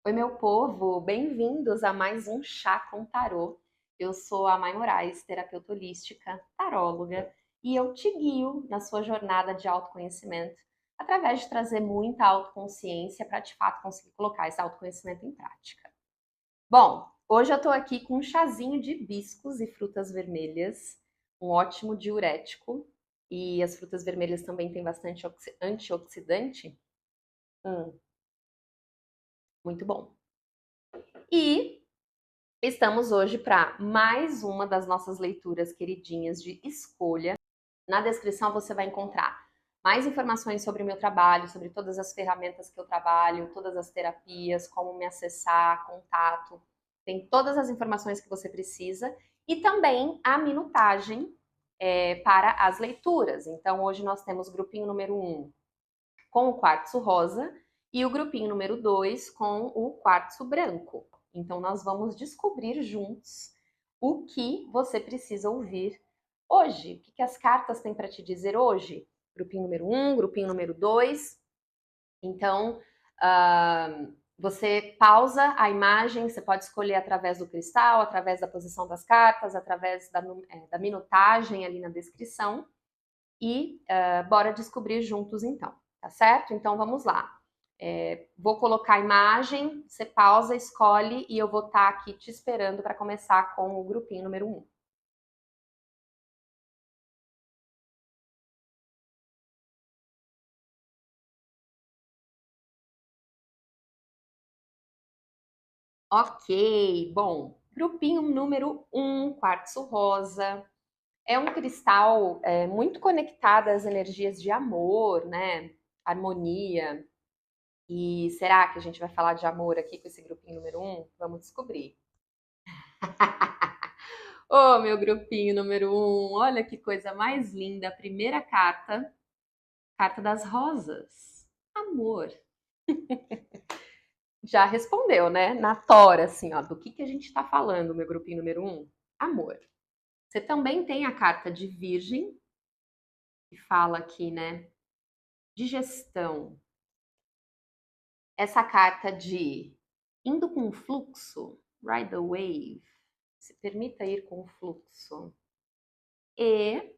Oi, meu povo, bem-vindos a mais um Chá com Tarô. Eu sou a Mai Moraes, terapeuta holística, taróloga, e eu te guio na sua jornada de autoconhecimento através de trazer muita autoconsciência para de fato conseguir colocar esse autoconhecimento em prática. Bom, hoje eu estou aqui com um chazinho de hibiscos e frutas vermelhas, um ótimo diurético, e as frutas vermelhas também têm bastante antioxidante. Hum, muito bom. E estamos hoje para mais uma das nossas leituras queridinhas de escolha. Na descrição você vai encontrar mais informações sobre o meu trabalho, sobre todas as ferramentas que eu trabalho, todas as terapias, como me acessar, contato. Tem todas as informações que você precisa e também a minutagem para as leituras. Então, hoje nós temos o grupinho número 1 com o quartzo rosa e o grupinho número 2 com o quartzo branco. Então, nós vamos descobrir juntos o que você precisa ouvir hoje. O que as cartas têm para te dizer hoje? Grupinho número 1, grupinho número 2. Então, você pausa a imagem, você pode escolher através do cristal, através da posição das cartas, através da minutagem ali na descrição. E bora descobrir juntos então, tá certo? Então vamos lá. Vou colocar a imagem, você pausa, escolhe e eu vou estar aqui te esperando para começar com o grupinho número 1. Ok, bom, grupinho número 1, quartzo rosa. É um cristal muito conectado às energias de amor, né? Harmonia. E será que a gente vai falar de amor aqui com esse grupinho número 1? Vamos descobrir. Ô, meu grupinho número 1, olha que coisa mais linda. A primeira carta, carta das rosas. Amor. Já respondeu, né? Na tora, assim, ó, do que a gente tá falando, meu grupinho número 1? Amor. Você também tem a carta de Virgem, que fala aqui, né, de gestão. Essa carta de indo com o fluxo, ride the wave, se permita ir com o fluxo. E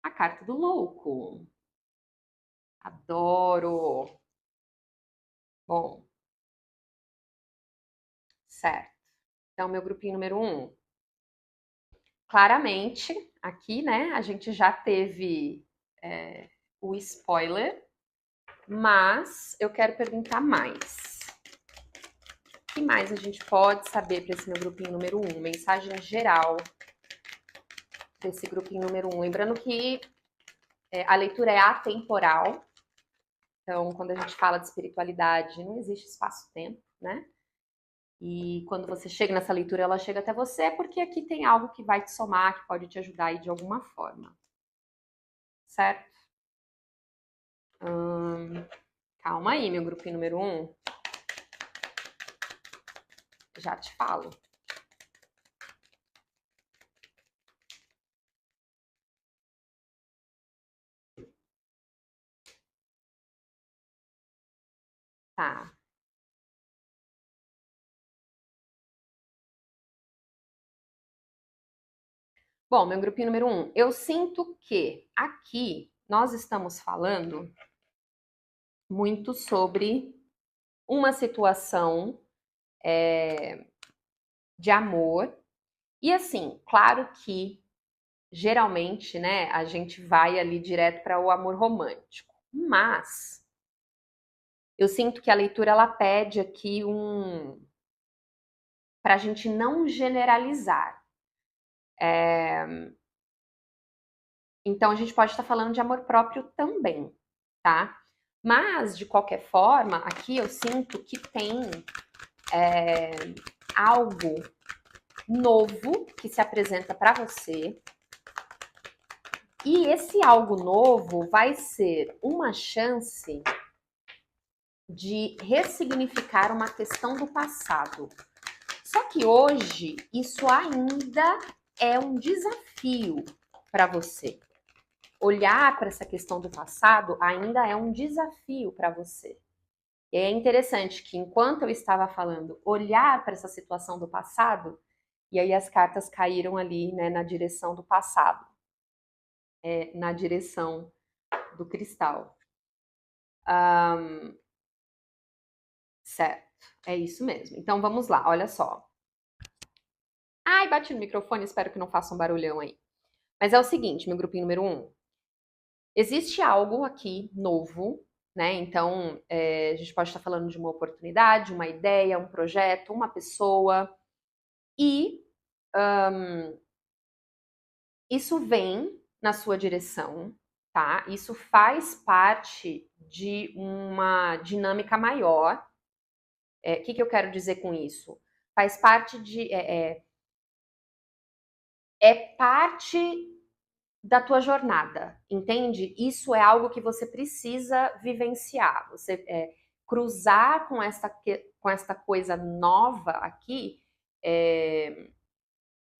a carta do louco. Adoro. Bom, certo. Então, meu grupinho número 1. Claramente, aqui, né, a gente já teve o spoiler, mas eu quero perguntar mais. O que mais a gente pode saber para esse meu grupinho número 1? Mensagem geral desse grupinho número 1. Lembrando que a leitura é atemporal. Então, quando a gente fala de espiritualidade, não existe espaço-tempo, né? E quando você chega nessa leitura, ela chega até você, porque aqui tem algo que vai te somar, que pode te ajudar aí de alguma forma. Certo? Calma aí, meu grupinho número 1. Já te falo. Tá. Bom, meu grupinho número 1. Eu sinto que aqui nós estamos falando muito sobre uma situação de amor. E assim, claro que geralmente, né, a gente vai ali direto para o amor romântico. Mas eu sinto que a leitura ela pede aqui para a gente não generalizar. Então a gente pode estar falando de amor próprio também, tá? Mas de qualquer forma, aqui eu sinto que tem algo novo que se apresenta para você. E esse algo novo vai ser uma chance de ressignificar uma questão do passado. Só que hoje isso ainda é um desafio para você. Olhar para essa questão do passado ainda é um desafio para você. E é interessante que enquanto eu estava falando, olhar para essa situação do passado, e aí as cartas caíram ali, né, na direção do passado, na direção do cristal. Certo, é isso mesmo. Então vamos lá, olha só. Ai, bati no microfone, espero que não faça um barulhão aí. Mas é o seguinte, meu grupinho número 1. Existe algo aqui novo, né? Então, a gente pode estar falando de uma oportunidade, uma ideia, um projeto, uma pessoa. E isso vem na sua direção, tá? Isso faz parte de uma dinâmica maior. O que eu quero dizer com isso? Faz parte de... é parte da tua jornada, entende? Isso é algo que você precisa vivenciar. Você cruzar com esta coisa nova aqui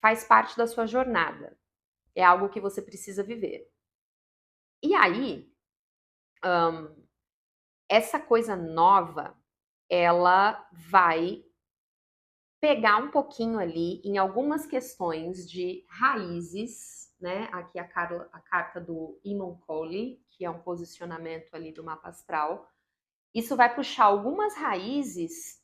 faz parte da sua jornada. É algo que você precisa viver. E aí, essa coisa nova, ela vai pegar um pouquinho ali em algumas questões de raízes, né? Aqui a carta do Imoncoli, que é um posicionamento ali do mapa astral. Isso vai puxar algumas raízes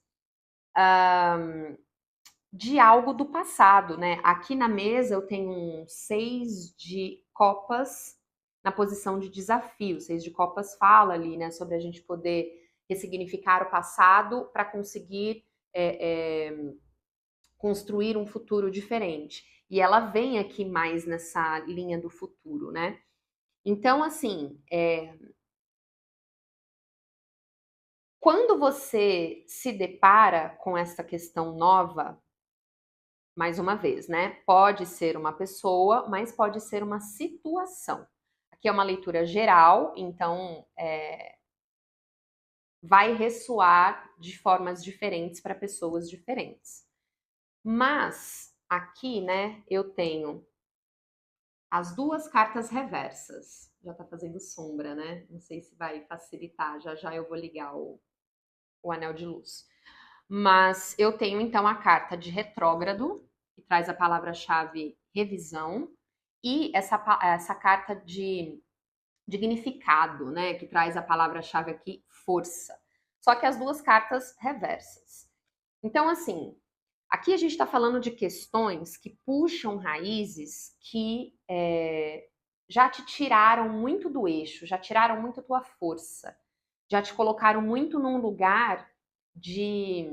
de algo do passado, né? Aqui na mesa eu tenho um 6 de copas na posição de desafio. 6 de copas fala ali, né, sobre a gente poder ressignificar o passado para conseguir construir um futuro diferente. E ela vem aqui mais nessa linha do futuro, né? Então, assim, quando você se depara com essa questão nova, mais uma vez, né? Pode ser uma pessoa, mas pode ser uma situação. Aqui é uma leitura geral, então vai ressoar de formas diferentes para pessoas diferentes. Mas aqui, né, eu tenho as duas cartas reversas. Já tá fazendo sombra, né? Não sei se vai facilitar. Já já eu vou ligar o anel de luz. Mas eu tenho então a carta de retrógrado, que traz a palavra-chave revisão, e essa carta de dignificado, né? Que traz a palavra-chave aqui força. Só que as duas cartas reversas. Então, assim, aqui a gente está falando de questões que puxam raízes que já te tiraram muito do eixo, já tiraram muito a tua força, já te colocaram muito num lugar de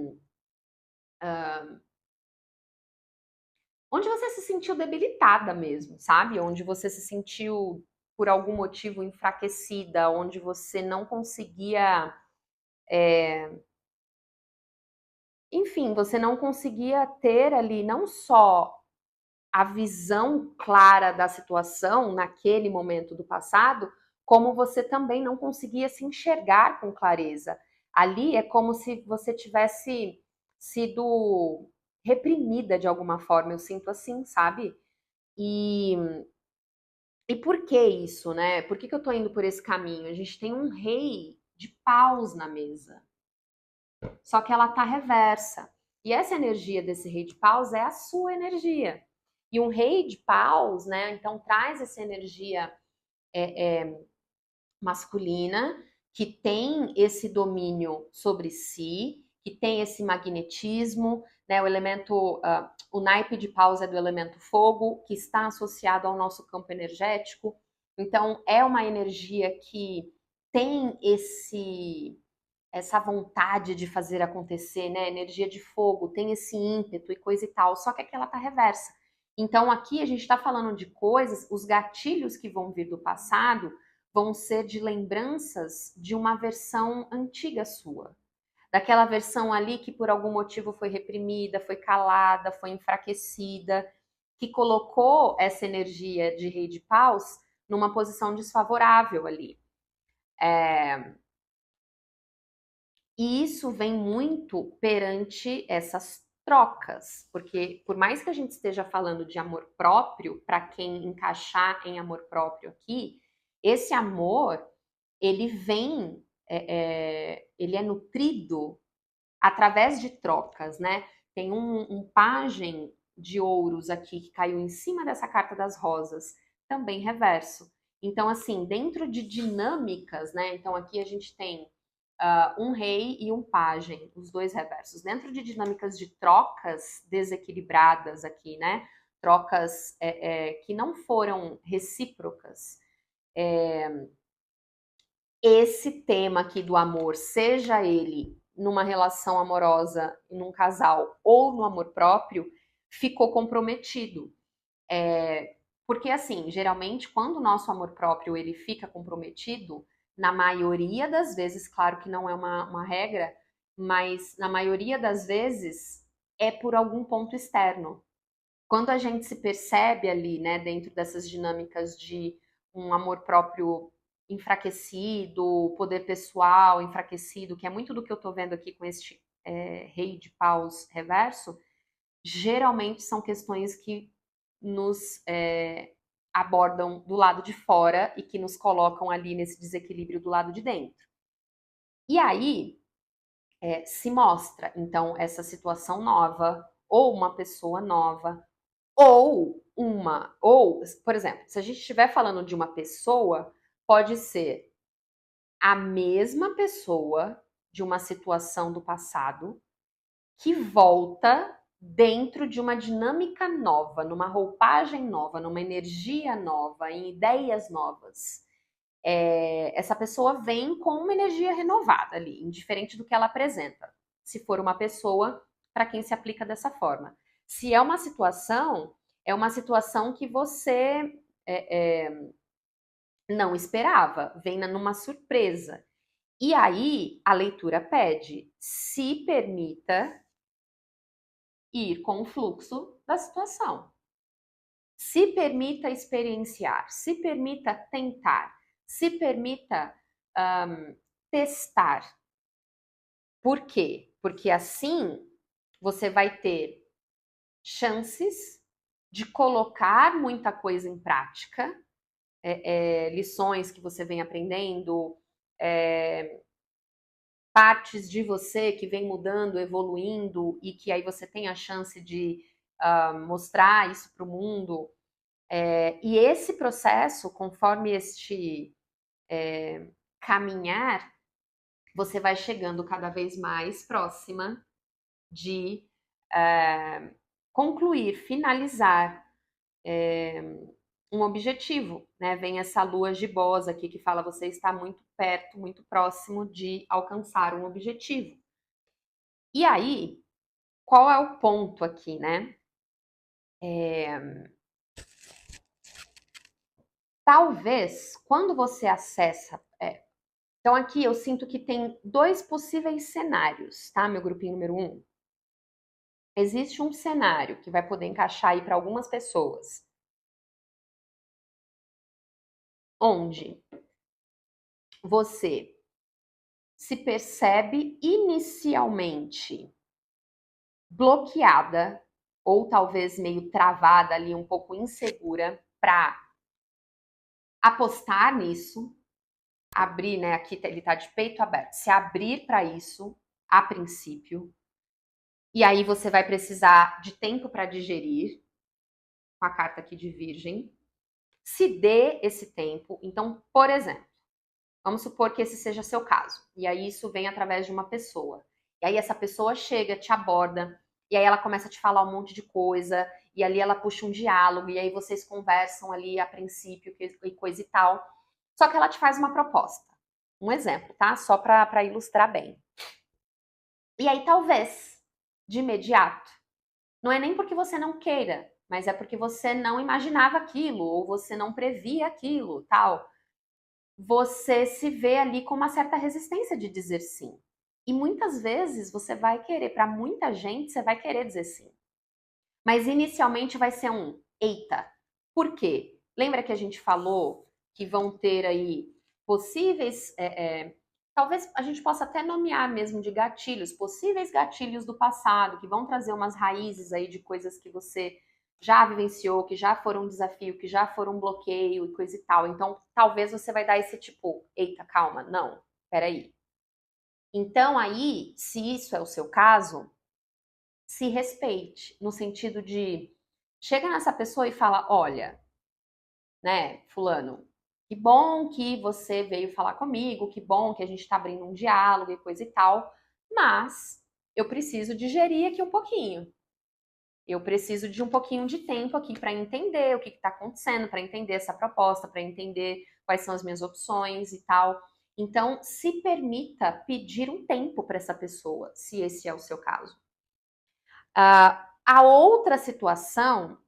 onde você se sentiu debilitada mesmo, sabe? Onde você se sentiu por algum motivo enfraquecida, onde você não conseguia, enfim, você não conseguia ter ali não só a visão clara da situação naquele momento do passado, como você também não conseguia se enxergar com clareza. Ali é como se você tivesse sido reprimida de alguma forma, eu sinto assim, sabe? E, e por que isso, né? Por que eu tô indo por esse caminho? A gente tem um rei de paus na mesa, só que ela tá reversa. E essa energia desse rei de paus é a sua energia. E um rei de paus, né? Então traz essa energia masculina que tem esse domínio sobre si, que tem esse magnetismo, né? O elemento, o naipe de paus é do elemento fogo, que está associado ao nosso campo energético. Então é uma energia que tem essa vontade de fazer acontecer, né? Energia de fogo, tem esse ímpeto e coisa e tal, só que aqui ela tá reversa. Então aqui a gente está falando de coisas, os gatilhos que vão vir do passado vão ser de lembranças de uma versão antiga sua. Daquela versão ali que por algum motivo foi reprimida, foi calada, foi enfraquecida, que colocou essa energia de rei de paus numa posição desfavorável ali. E isso vem muito perante essas trocas, porque por mais que a gente esteja falando de amor próprio, para quem encaixar em amor próprio aqui, esse amor, ele vem ele é nutrido através de trocas, né? Tem um pajem de ouros aqui que caiu em cima dessa carta das rosas, também reverso. Então, assim, dentro de dinâmicas, né? Então, aqui a gente tem um rei e um pajem, os dois reversos. Dentro de dinâmicas de trocas desequilibradas aqui, né? Trocas que não foram recíprocas. Esse tema aqui do amor, seja ele numa relação amorosa, num casal ou no amor próprio, ficou comprometido. Porque, assim, geralmente, quando o nosso amor próprio ele fica comprometido, na maioria das vezes, claro que não é uma regra, mas na maioria das vezes é por algum ponto externo. Quando a gente se percebe ali, né, dentro dessas dinâmicas de um amor próprio enfraquecido, poder pessoal enfraquecido, que é muito do que eu tô vendo aqui com este rei de paus reverso, geralmente são questões que nos abordam do lado de fora e que nos colocam ali nesse desequilíbrio do lado de dentro. E aí se mostra, então, essa situação nova, ou uma pessoa nova, ou, por exemplo, se a gente estiver falando de uma pessoa, pode ser a mesma pessoa de uma situação do passado que volta dentro de uma dinâmica nova, numa roupagem nova, numa energia nova, em ideias novas. Essa pessoa vem com uma energia renovada ali, indiferente do que ela apresenta. Se for uma pessoa para quem se aplica dessa forma. Se é uma situação que você não esperava, vem numa surpresa. E aí a leitura pede: se permita ir com o fluxo da situação. Se permita experienciar, se permita tentar, se permita testar. Por quê? Porque assim você vai ter chances de colocar muita coisa em prática, lições que você vem aprendendo, partes de você que vem mudando, evoluindo e que aí você tem a chance de mostrar isso para o mundo. E esse processo, conforme este caminhar, você vai chegando cada vez mais próxima de concluir, finalizar um objetivo, né? Vem essa lua gibosa aqui que fala você está muito perto, muito próximo de alcançar um objetivo. E aí, qual é o ponto aqui, né? Talvez, quando você acessa... Então, aqui eu sinto que tem dois possíveis cenários, tá? Meu grupinho número 1. Existe um cenário que vai poder encaixar aí para algumas pessoas, onde você se percebe inicialmente bloqueada ou talvez meio travada ali, um pouco insegura para apostar nisso, abrir, né? Aqui ele tá de peito aberto, se abrir para isso a princípio. E aí você vai precisar de tempo para digerir, com a carta aqui de Virgem. Se dê esse tempo. Então, por exemplo, vamos supor que esse seja seu caso. E aí isso vem através de uma pessoa. E aí essa pessoa chega, te aborda, e aí ela começa a te falar um monte de coisa, e ali ela puxa um diálogo, e aí vocês conversam ali a princípio e coisa e tal. Só que ela te faz uma proposta. Um exemplo, tá? Só para ilustrar bem. E aí talvez, de imediato, não é nem porque você não queira, mas é porque você não imaginava aquilo, ou você não previa aquilo, tal. Você se vê ali com uma certa resistência de dizer sim. E muitas vezes você vai querer, para muita gente, você vai querer dizer sim. Mas inicialmente vai ser um eita. Por quê? Lembra que a gente falou que vão ter aí possíveis, talvez a gente possa até nomear mesmo de gatilhos, possíveis gatilhos do passado, que vão trazer umas raízes aí de coisas que você já vivenciou, que já foram um desafio, que já foram um bloqueio e coisa e tal. Então, talvez você vai dar esse tipo, eita, calma, não, peraí. Então, aí, se isso é o seu caso, se respeite, no sentido de chega nessa pessoa e fala: olha, né, fulano, que bom que você veio falar comigo, que bom que a gente está abrindo um diálogo e coisa e tal, mas eu preciso digerir aqui um pouquinho. Eu preciso de um pouquinho de tempo aqui para entender o que está acontecendo, para entender essa proposta, para entender quais são as minhas opções e tal. Então, se permita pedir um tempo para essa pessoa, se esse é o seu caso. A outra situação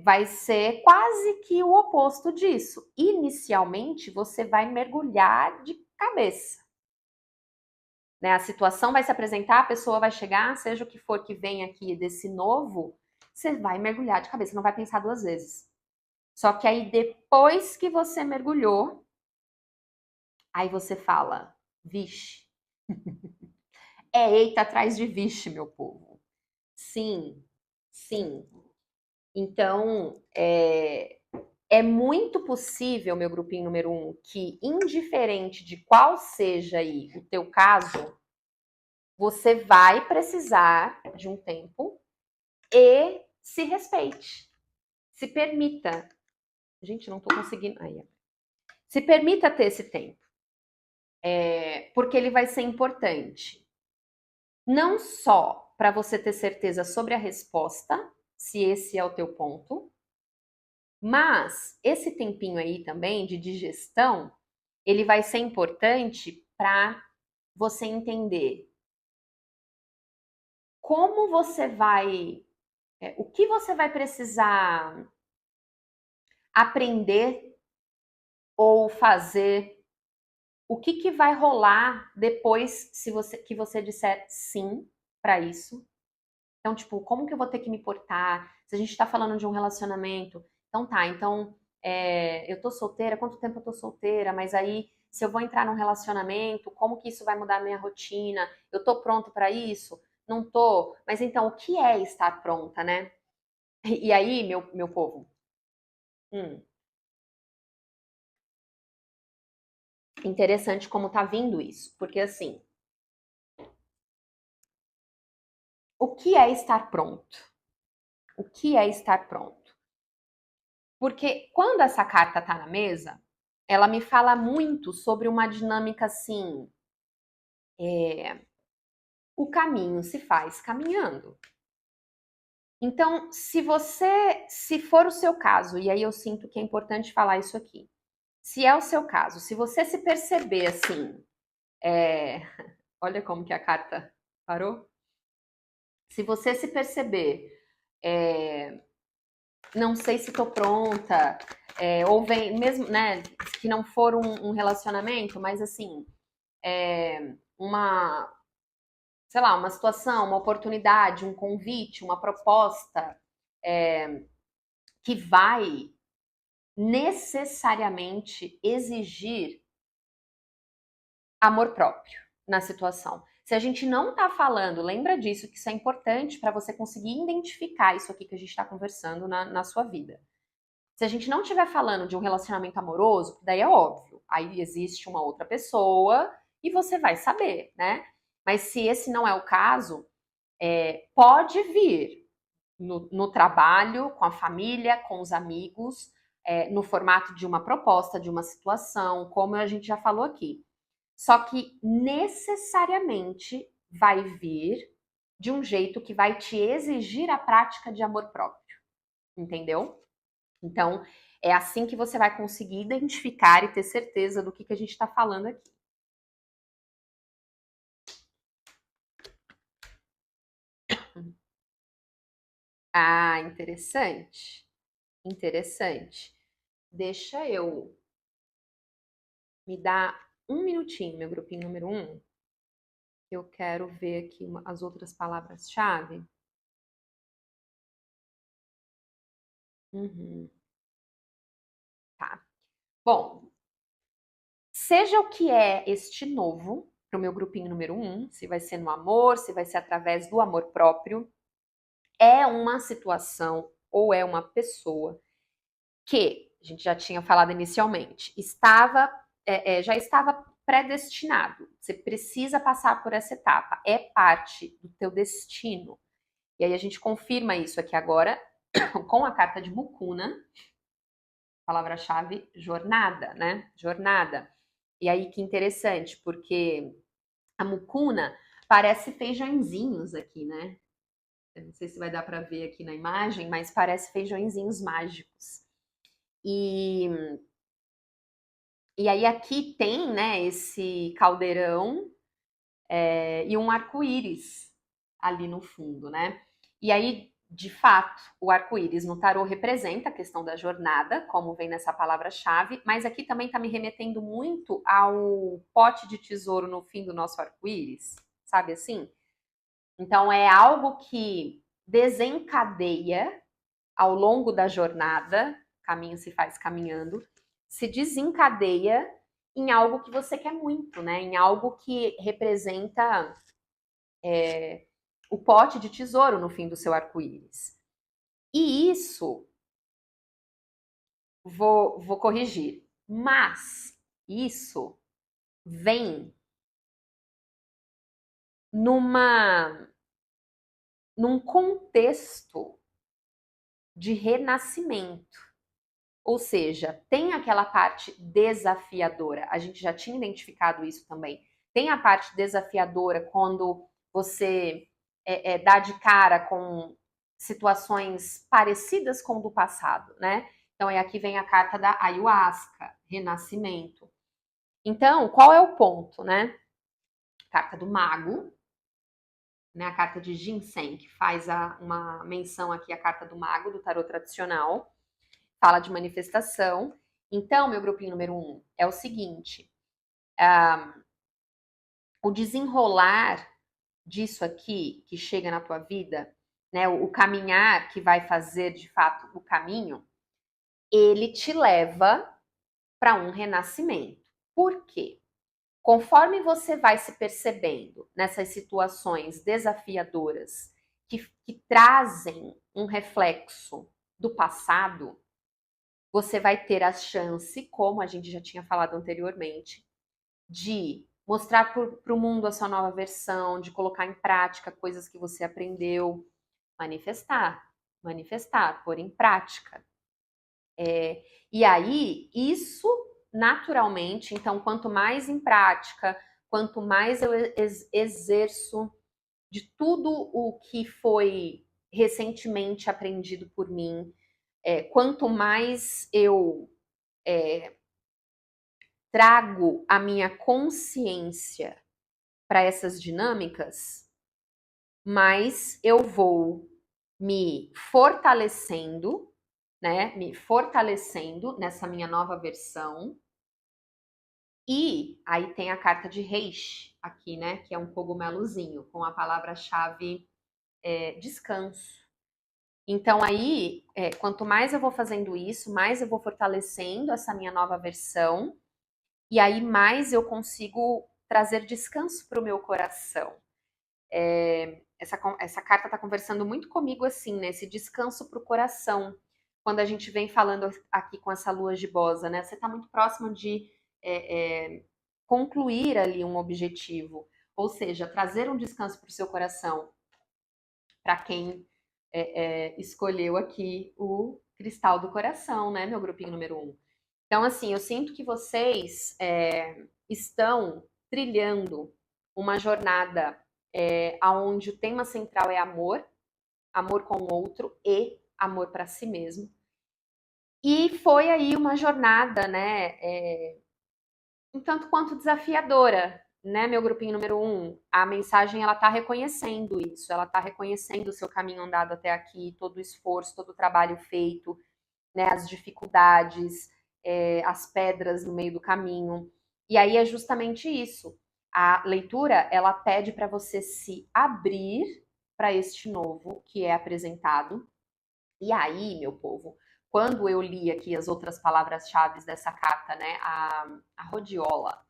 vai ser quase que o oposto disso. Inicialmente, você vai mergulhar de cabeça. Né? A situação vai se apresentar, a pessoa vai chegar, seja o que for que vem aqui desse novo, você vai mergulhar de cabeça, não vai pensar duas vezes. Só que aí, depois que você mergulhou, aí você fala, vixe. É eita atrás de vixe, meu povo. Sim, sim. Então, é muito possível, meu grupinho número 1, que indiferente de qual seja aí o teu caso, você vai precisar de um tempo e se respeite. Se permita. Gente, não tô conseguindo. Aí, se permita ter esse tempo. Porque ele vai ser importante. Não só para você ter certeza sobre a resposta, se esse é o teu ponto, mas esse tempinho aí também de digestão, ele vai ser importante para você entender como você vai, o que você vai precisar aprender ou fazer, o que vai rolar depois que você disser sim para isso. Então, tipo, como que eu vou ter que me portar? Se a gente tá falando de um relacionamento, então tá, então eu tô solteira, quanto tempo eu tô solteira? Mas aí, se eu vou entrar num relacionamento, como que isso vai mudar a minha rotina? Eu tô pronto para isso? Não tô? Mas então, o que é estar pronta, né? E aí, meu povo, interessante como tá vindo isso, porque assim, o que é estar pronto? O que é estar pronto? Porque quando essa carta tá na mesa, ela me fala muito sobre uma dinâmica assim, o caminho se faz caminhando. Então, se for o seu caso, e aí eu sinto que é importante falar isso aqui, se é o seu caso, se você se perceber assim, olha como que a carta parou, se você se perceber, não sei se tô pronta, ou vem, mesmo, né, que não for um relacionamento, mas assim, uma, sei lá, uma situação, uma oportunidade, um convite, uma proposta que vai necessariamente exigir amor próprio na situação. Se a gente não está falando, lembra disso, que isso é importante para você conseguir identificar isso aqui que a gente está conversando na sua vida. Se a gente não estiver falando de um relacionamento amoroso, daí é óbvio, aí existe uma outra pessoa e você vai saber, né? Mas se esse não é o caso, pode vir no trabalho, com a família, com os amigos, no formato de uma proposta, de uma situação, como a gente já falou aqui. Só que necessariamente vai vir de um jeito que vai te exigir a prática de amor próprio, entendeu? Então, é assim que você vai conseguir identificar e ter certeza do que a gente está falando aqui. Ah, interessante. Interessante. Deixa eu me dar um minutinho, meu grupinho número 1. Eu quero ver aqui as outras palavras-chave. Uhum. Tá. Bom, seja o que é este novo para o meu grupinho número 1, se vai ser no amor, se vai ser através do amor próprio, é uma situação ou é uma pessoa que, a gente já tinha falado inicialmente, já estava predestinado. Você precisa passar por essa etapa. É parte do teu destino. E aí a gente confirma isso aqui agora com a carta de Mucuna. Palavra-chave, jornada, né? Jornada. E aí que interessante, porque a Mucuna parece feijõezinhos aqui, né? Eu não sei se vai dar para ver aqui na imagem, mas parece feijõezinhos mágicos. E aí aqui tem, né, esse caldeirão e um arco-íris ali no fundo, né? E aí, de fato, o arco-íris no tarô representa a questão da jornada, como vem nessa palavra-chave, mas aqui também está me remetendo muito ao pote de tesouro no fim do nosso arco-íris, sabe assim? Então é algo que desencadeia ao longo da jornada, caminho se faz caminhando, se desencadeia em algo que você quer muito, né? Em algo que representa o pote de tesouro no fim do seu arco-íris. E isso, vou corrigir, mas isso vem num contexto de renascimento. Ou seja, tem aquela parte desafiadora. A gente já tinha identificado isso também. Tem a parte desafiadora quando você dá de cara com situações parecidas com o do passado, né? Então, aqui vem a carta da ayahuasca, renascimento. Então, qual é o ponto, né? Carta do mago, né? A carta de ginseng, que faz uma menção aqui à carta do mago, do tarô tradicional. Fala de manifestação. Então, meu grupinho número 1 é o seguinte: o desenrolar disso aqui que chega na tua vida, né, o caminhar que vai fazer de fato o caminho, ele te leva para um renascimento. Por quê? Conforme você vai se percebendo nessas situações desafiadoras que trazem um reflexo do passado, você vai ter a chance, como a gente já tinha falado anteriormente, de mostrar para o mundo a sua nova versão, de colocar em prática coisas que você aprendeu, manifestar, pôr em prática. E aí, isso naturalmente, então, quanto mais em prática, quanto mais eu exerço de tudo o que foi recentemente aprendido por mim, quanto mais eu trago a minha consciência para essas dinâmicas, mais eu vou me fortalecendo, né? Me fortalecendo nessa minha nova versão. E aí tem a carta de Reishi aqui, né? Que é um cogumelozinho com a palavra-chave descanso. Então aí, quanto mais eu vou fazendo isso, mais eu vou fortalecendo essa minha nova versão. E aí mais eu consigo trazer descanso para o meu coração. Essa carta está conversando muito comigo assim, né? Esse descanso para o coração. Quando a gente vem falando aqui com essa lua gibosa, né? Você está muito próximo de concluir ali um objetivo. Ou seja, trazer um descanso para o seu coração. Para quem escolheu aqui o cristal do coração, né? Meu grupinho número 1. Então, assim, eu sinto que vocês estão trilhando uma jornada onde o tema central é amor, amor com o outro e amor para si mesmo. E foi aí uma jornada, né, um tanto quanto desafiadora, né, meu grupinho número 1. A mensagem, ela tá reconhecendo isso, ela tá reconhecendo o seu caminho andado até aqui, todo o esforço, todo o trabalho feito, né, as dificuldades, as pedras no meio do caminho. E aí é justamente isso. A leitura, ela pede para você se abrir para este novo que é apresentado. E aí, meu povo, quando eu li aqui as outras palavras-chave dessa carta, né, a Rhodiola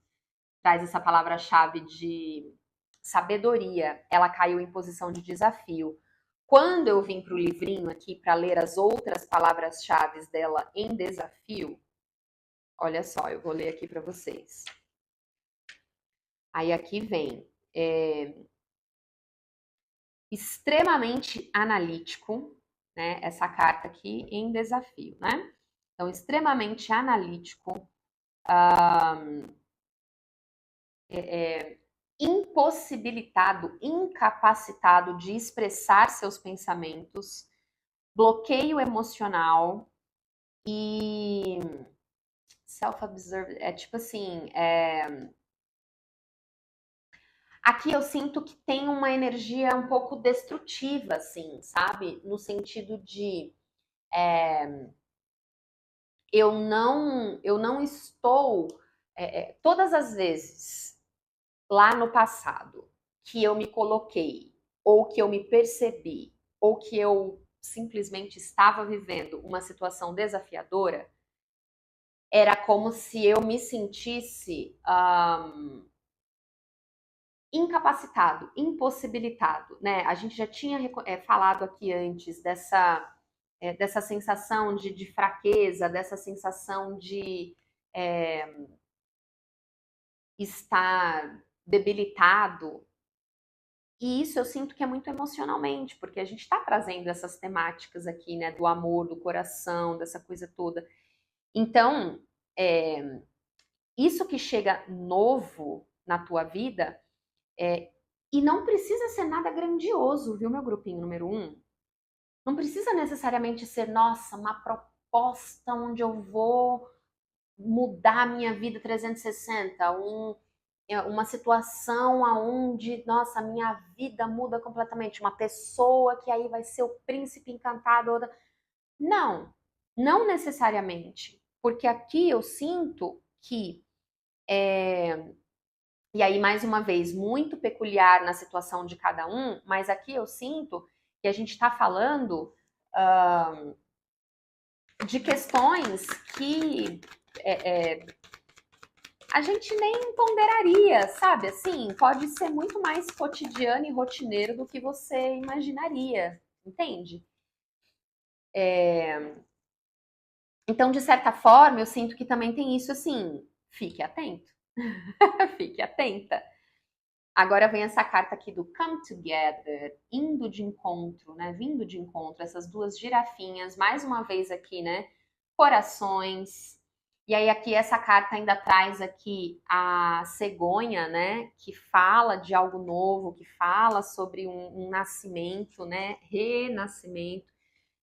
traz essa palavra-chave de sabedoria, ela caiu em posição de desafio. Quando eu vim para o livrinho aqui para ler as outras palavras-chave dela em desafio, olha só, eu vou ler aqui para vocês. Aí aqui vem extremamente analítico, né? Essa carta aqui em desafio, né? Então, extremamente analítico, impossibilitado, incapacitado de expressar seus pensamentos, bloqueio emocional e self-observed, tipo assim, aqui eu sinto que tem uma energia um pouco destrutiva, assim, sabe? No sentido de eu não estou todas as vezes lá no passado que eu me coloquei, ou que eu me percebi, ou que eu simplesmente estava vivendo uma situação desafiadora, era como se eu me sentisse incapacitado, impossibilitado, né? A gente já tinha falado aqui antes dessa sensação de fraqueza, dessa sensação de estar debilitado. E isso eu sinto que é muito emocionalmente, porque a gente está trazendo essas temáticas aqui, né? Do amor, do coração, dessa coisa toda. Então, isso que chega novo na tua vida, e não precisa ser nada grandioso, viu, meu grupinho número 1? Não precisa necessariamente ser, nossa, uma proposta onde eu vou mudar a minha vida 360, uma situação onde, nossa, a minha vida muda completamente, uma pessoa que aí vai ser o príncipe encantado. Não, não necessariamente, porque aqui eu sinto que, e aí mais uma vez, muito peculiar na situação de cada um, mas aqui eu sinto que a gente está falando de questões que a gente nem ponderaria, sabe? Assim, pode ser muito mais cotidiano e rotineiro do que você imaginaria, entende? Então, de certa forma, eu sinto que também tem isso assim, fique atento, fique atenta. Agora vem essa carta aqui do Come Together, indo de encontro, né? Vindo de encontro, essas duas girafinhas, mais uma vez aqui, né? Corações. E aí aqui essa carta ainda traz aqui a cegonha, né? Que fala de algo novo, que fala sobre um nascimento, né? Renascimento.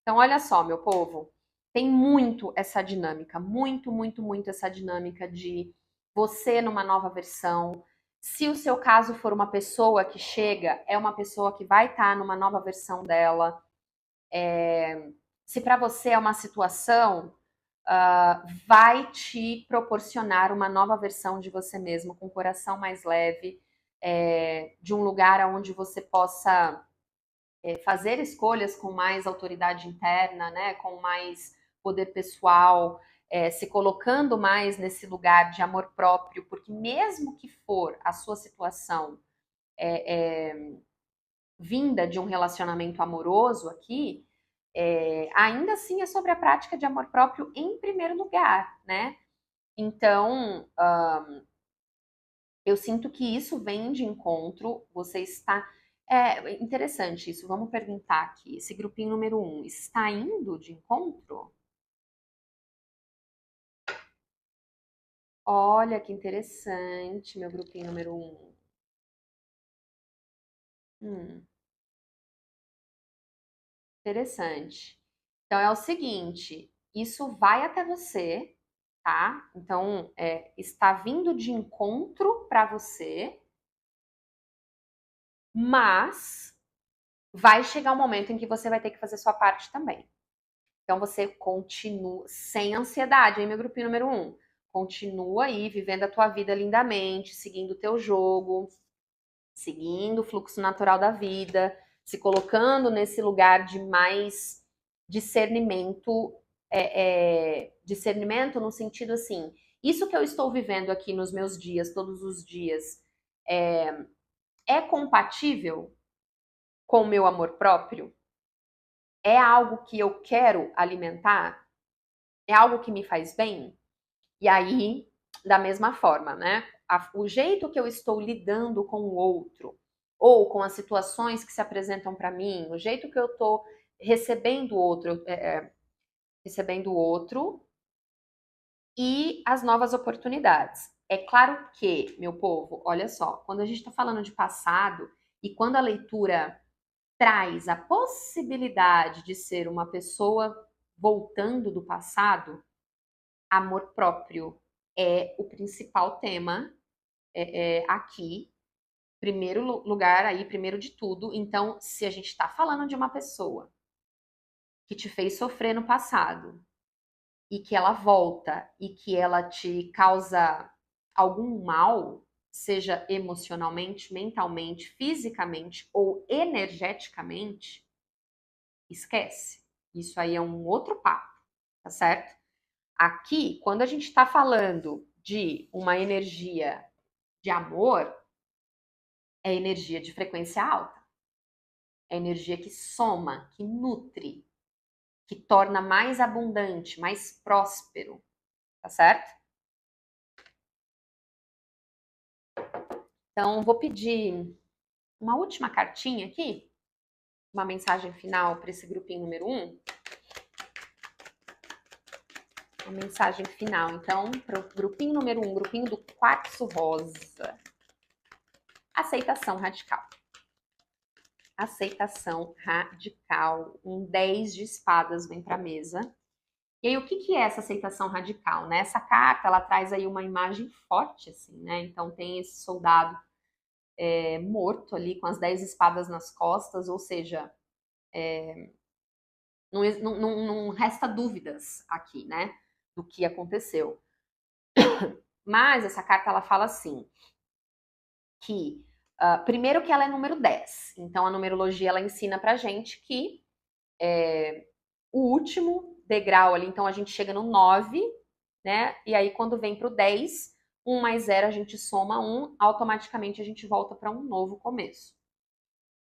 Então, olha só, meu povo, tem muito essa dinâmica, muito, muito, muito essa dinâmica de você numa nova versão. Se o seu caso for uma pessoa que chega, é uma pessoa que vai estar numa nova versão dela. Se para você é uma situação, vai te proporcionar uma nova versão de você mesmo, com o coração mais leve, de um lugar onde você possa fazer escolhas com mais autoridade interna, né, com mais poder pessoal, se colocando mais nesse lugar de amor próprio, porque mesmo que for a sua situação vinda de um relacionamento amoroso aqui, ainda assim é sobre a prática de amor próprio em primeiro lugar, né? Então, eu sinto que isso vem de encontro, você está. É interessante isso, vamos perguntar aqui. Esse grupinho número 1 está indo de encontro? Olha que interessante, meu grupinho número 1. Interessante. Então é o seguinte, isso vai até você, tá? Então está vindo de encontro para você, mas vai chegar um momento em que você vai ter que fazer sua parte também. Então você continua sem ansiedade, hein, meu grupinho número 1. Continua aí vivendo a tua vida lindamente, seguindo o teu jogo, seguindo o fluxo natural da vida, se colocando nesse lugar de mais discernimento, discernimento no sentido assim, isso que eu estou vivendo aqui nos meus dias, todos os dias, é compatível com o meu amor próprio? É algo que eu quero alimentar? É algo que me faz bem? E aí, da mesma forma, né? o jeito que eu estou lidando com o outro, ou com as situações que se apresentam para mim, o jeito que eu estou recebendo o outro e as novas oportunidades. É claro que, meu povo, olha só, quando a gente está falando de passado e quando a leitura traz a possibilidade de ser uma pessoa voltando do passado, amor próprio é o principal tema aqui. Primeiro lugar aí, primeiro de tudo. Então, se a gente está falando de uma pessoa que te fez sofrer no passado e que ela volta e que ela te causa algum mal, seja emocionalmente, mentalmente, fisicamente ou energeticamente, esquece. Isso aí é um outro papo, tá certo? Aqui, quando a gente está falando de uma energia de amor, é energia de frequência alta. É energia que soma, que nutre, que torna mais abundante, mais próspero, tá certo? Então, vou pedir uma última cartinha aqui, uma mensagem final para esse grupinho número 1. Uma mensagem final, então, para o grupinho número 1, grupinho do quartzo rosa. Aceitação radical. Aceitação radical. Um 10 de espadas vem para a mesa. E aí, o que é essa aceitação radical, né? Essa carta, ela traz aí uma imagem forte, assim, né? Então, tem esse soldado morto ali, com as 10 espadas nas costas, ou seja, não resta dúvidas aqui, né? Do que aconteceu. Mas essa carta, ela fala assim, que, primeiro que ela é número 10. Então, a numerologia, ela ensina pra gente que o último degrau ali, então a gente chega no 9, né? E aí quando vem pro 10, 1 mais 0 a gente soma 1, automaticamente a gente volta para um novo começo.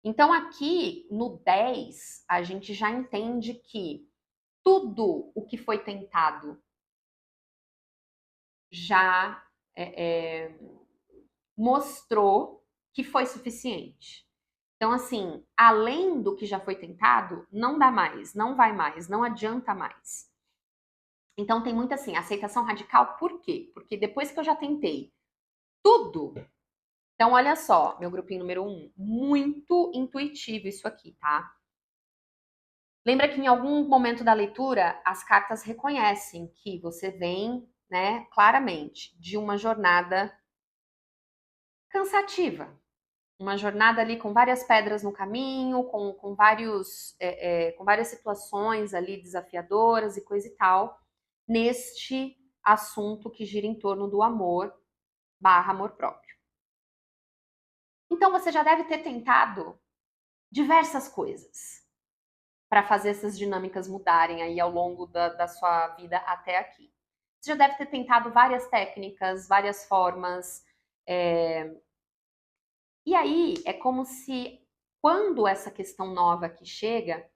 Então aqui no 10, a gente já entende que tudo o que foi tentado já mostrou que foi suficiente. Então, assim, além do que já foi tentado, não dá mais, não vai mais, não adianta mais. Então, tem muito assim, aceitação radical, por quê? Porque depois que eu já tentei tudo. Então, olha só, meu grupinho número 1, muito intuitivo isso aqui, tá? Lembra que em algum momento da leitura, as cartas reconhecem que você vem, né, claramente, de uma jornada cansativa. Uma jornada ali com várias pedras no caminho, com várias situações ali desafiadoras e coisa e tal, neste assunto que gira em torno do amor / amor próprio. Então você já deve ter tentado diversas coisas para fazer essas dinâmicas mudarem aí ao longo da sua vida até aqui. Você já deve ter tentado várias técnicas, várias formas. E aí é como se, quando essa questão nova aqui chega,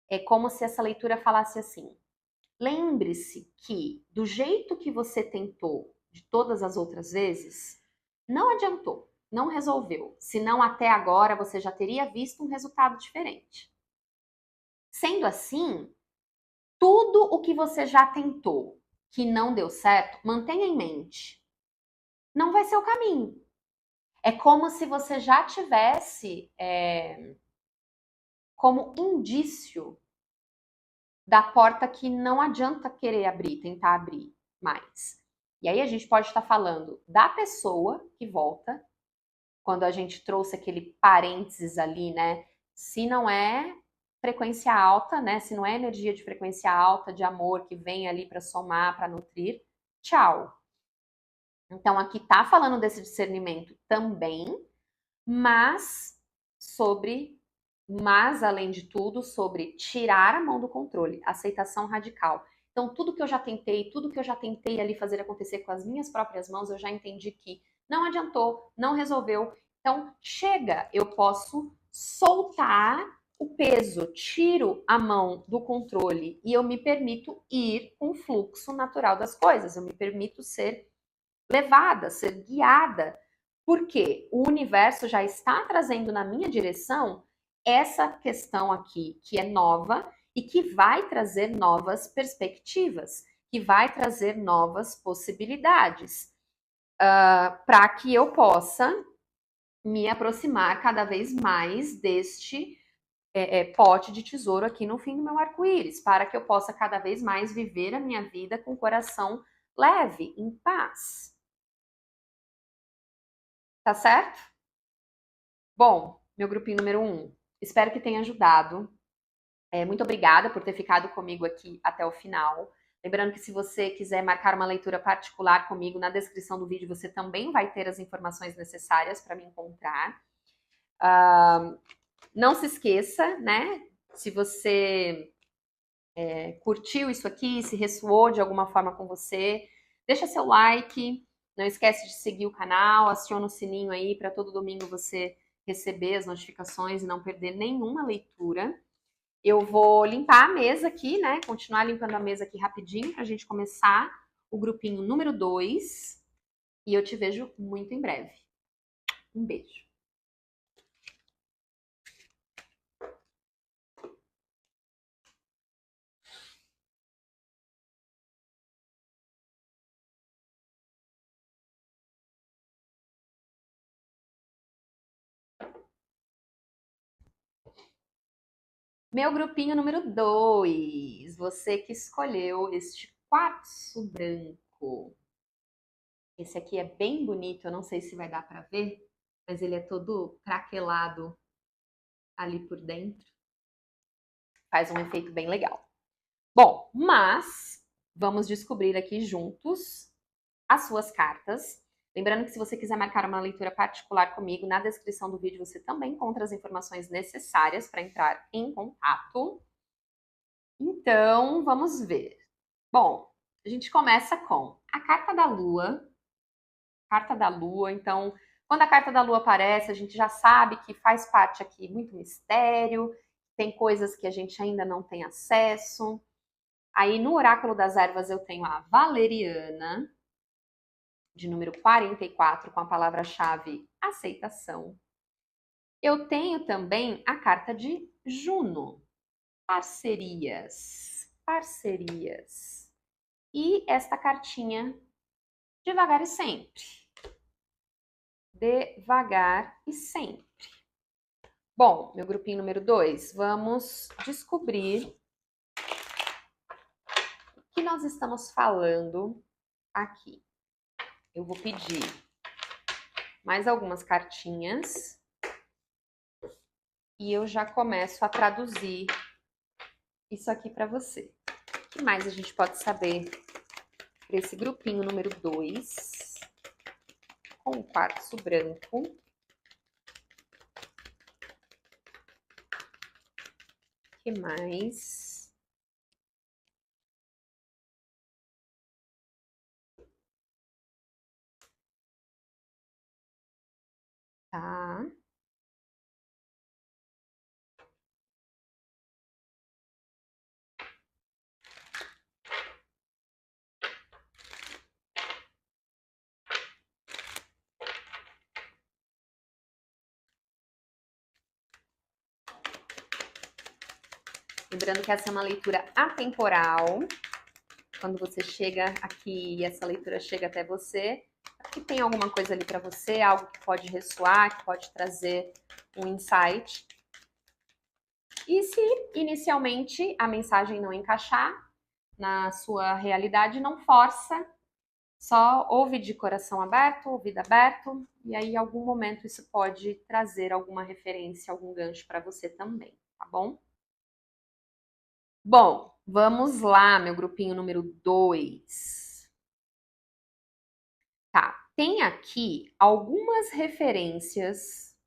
é como se essa leitura falasse assim: lembre-se que do jeito que você tentou de todas as outras vezes, não adiantou, não resolveu. Senão até agora você já teria visto um resultado diferente. Sendo assim, tudo o que você já tentou que não deu certo, mantenha em mente. Não vai ser o caminho. É como se você já tivesse como indício da porta que não adianta querer abrir, tentar abrir mais. E aí a gente pode estar falando da pessoa que volta, quando a gente trouxe aquele parênteses ali, né? Se não é frequência alta, né? Se não é energia de frequência alta, de amor, que vem ali para somar, para nutrir, tchau. Então aqui tá falando desse discernimento também, mas além de tudo, sobre tirar a mão do controle, aceitação radical. Então, tudo que eu já tentei ali fazer acontecer com as minhas próprias mãos, eu já entendi que não adiantou, não resolveu. Então, chega, eu posso soltar o peso, tiro a mão do controle e eu me permito ir com o fluxo natural das coisas, eu me permito ser levada, ser guiada, porque o universo já está trazendo na minha direção essa questão aqui que é nova e que vai trazer novas perspectivas, que vai trazer novas possibilidades, para que eu possa me aproximar cada vez mais deste pote de tesouro aqui no fim do meu arco-íris, para que eu possa cada vez mais viver a minha vida com o coração leve, em paz. Tá certo? Bom, meu grupinho número 1, espero que tenha ajudado. Muito obrigada por ter ficado comigo aqui até o final. Lembrando que se você quiser marcar uma leitura particular comigo, na descrição do vídeo você também vai ter as informações necessárias para me encontrar. Não se esqueça, né? Se você curtiu isso aqui, se ressoou de alguma forma com você, deixa seu like, não esquece de seguir o canal, aciona o sininho aí para todo domingo você receber as notificações e não perder nenhuma leitura. Eu vou limpar a mesa aqui, né? Continuar limpando a mesa aqui rapidinho para a gente começar o grupinho número 2. E eu te vejo muito em breve. Um beijo. Meu grupinho número 2. Você que escolheu este quartzo branco. Esse aqui é bem bonito, eu não sei se vai dar para ver, mas ele é todo craquelado ali por dentro. Faz um efeito bem legal. Bom, mas vamos descobrir aqui juntos as suas cartas. Lembrando que se você quiser marcar uma leitura particular comigo, na descrição do vídeo você também encontra as informações necessárias para entrar em contato. Então, vamos ver. Bom, a gente começa com a carta da Lua. Carta da Lua, então, quando a carta da Lua aparece, a gente já sabe que faz parte aqui muito mistério, tem coisas que a gente ainda não tem acesso. Aí no Oráculo das Ervas eu tenho a Valeriana, de número 44, com a palavra-chave aceitação. Eu tenho também a carta de Juno, parcerias, parcerias. E esta cartinha, devagar e sempre. Devagar e sempre. Bom, meu grupinho número 2, vamos descobrir o que nós estamos falando aqui. Eu vou pedir mais algumas cartinhas e eu já começo a traduzir isso aqui para você. O que mais a gente pode saber para esse grupinho número 2, com o quartzo branco? O que mais? Tá. Lembrando que essa é uma leitura atemporal. Quando você chega aqui e essa leitura chega até você, que tem alguma coisa ali para você, algo que pode ressoar, que pode trazer um insight. E se inicialmente a mensagem não encaixar na sua realidade, não força, só ouve de coração aberto, ouvido aberto, e aí em algum momento isso pode trazer alguma referência, algum gancho para você também, tá bom? Bom, vamos lá, meu grupinho número 2. Tá, tem aqui algumas referências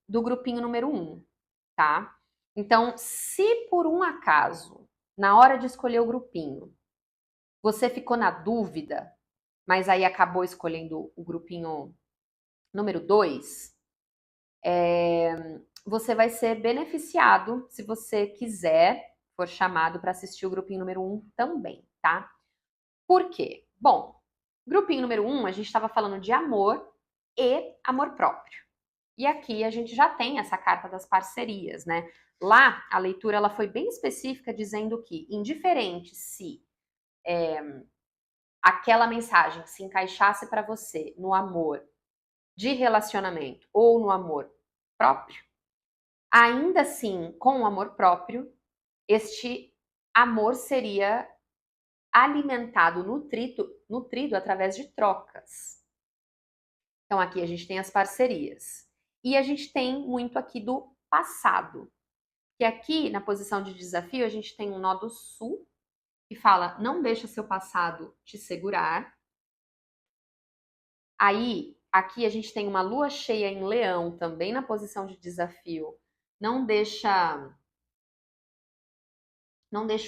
do grupinho número 1, tá? Então, se por um acaso, na hora de escolher o grupinho, você ficou na dúvida, mas aí acabou escolhendo o grupinho número 2, você vai ser beneficiado se você quiser, for chamado para assistir o grupinho número 1 também, tá? Por quê? Bom, Grupinho número 1, a gente estava falando de amor e amor próprio. E aqui a gente já tem essa carta das parcerias, né? Lá, a leitura ela foi bem específica, dizendo que, indiferente se aquela mensagem se encaixasse para você no amor de relacionamento ou no amor próprio, ainda assim, com o amor próprio, este amor seria alimentado, nutrido através de trocas. Então aqui a gente tem as parcerias. E a gente tem muito aqui do passado. Que aqui, na posição de desafio, a gente tem um nó do sul, que fala, não deixa seu passado te segurar. Aí, aqui a gente tem uma lua cheia em leão, também na posição de desafio. Não deixa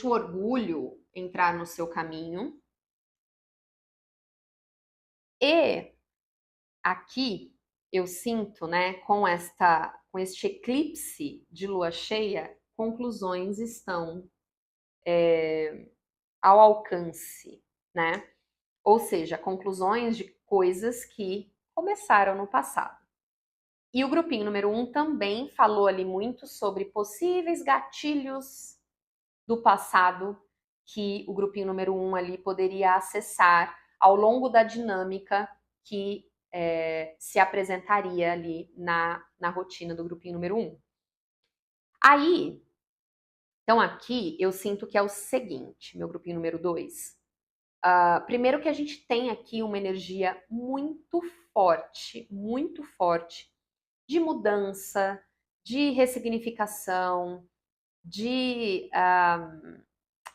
o orgulho entrar no seu caminho. E aqui eu sinto, né, com este eclipse de lua cheia, conclusões estão ao alcance, né? Ou seja, conclusões de coisas que começaram no passado. E o grupinho número 1 também falou ali muito sobre possíveis gatilhos do passado que o grupinho número 1 ali poderia acessar ao longo da dinâmica que se apresentaria ali na rotina do grupinho número 1. Aí, então aqui eu sinto que é o seguinte, meu grupinho número 2. Primeiro que a gente tem aqui uma energia muito forte de mudança, de ressignificação,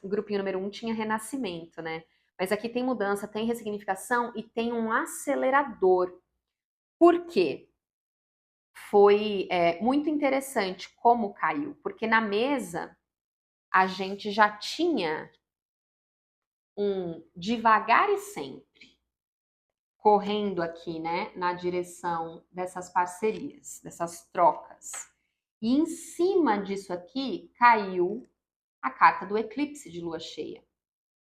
o grupinho número 1 tinha renascimento, né? Mas aqui tem mudança, tem ressignificação e tem um acelerador. Por quê? Foi muito interessante como caiu, porque na mesa a gente já tinha um devagar e sempre correndo aqui, né, na direção dessas parcerias, dessas trocas. E em cima disso aqui caiu a carta do eclipse de lua cheia.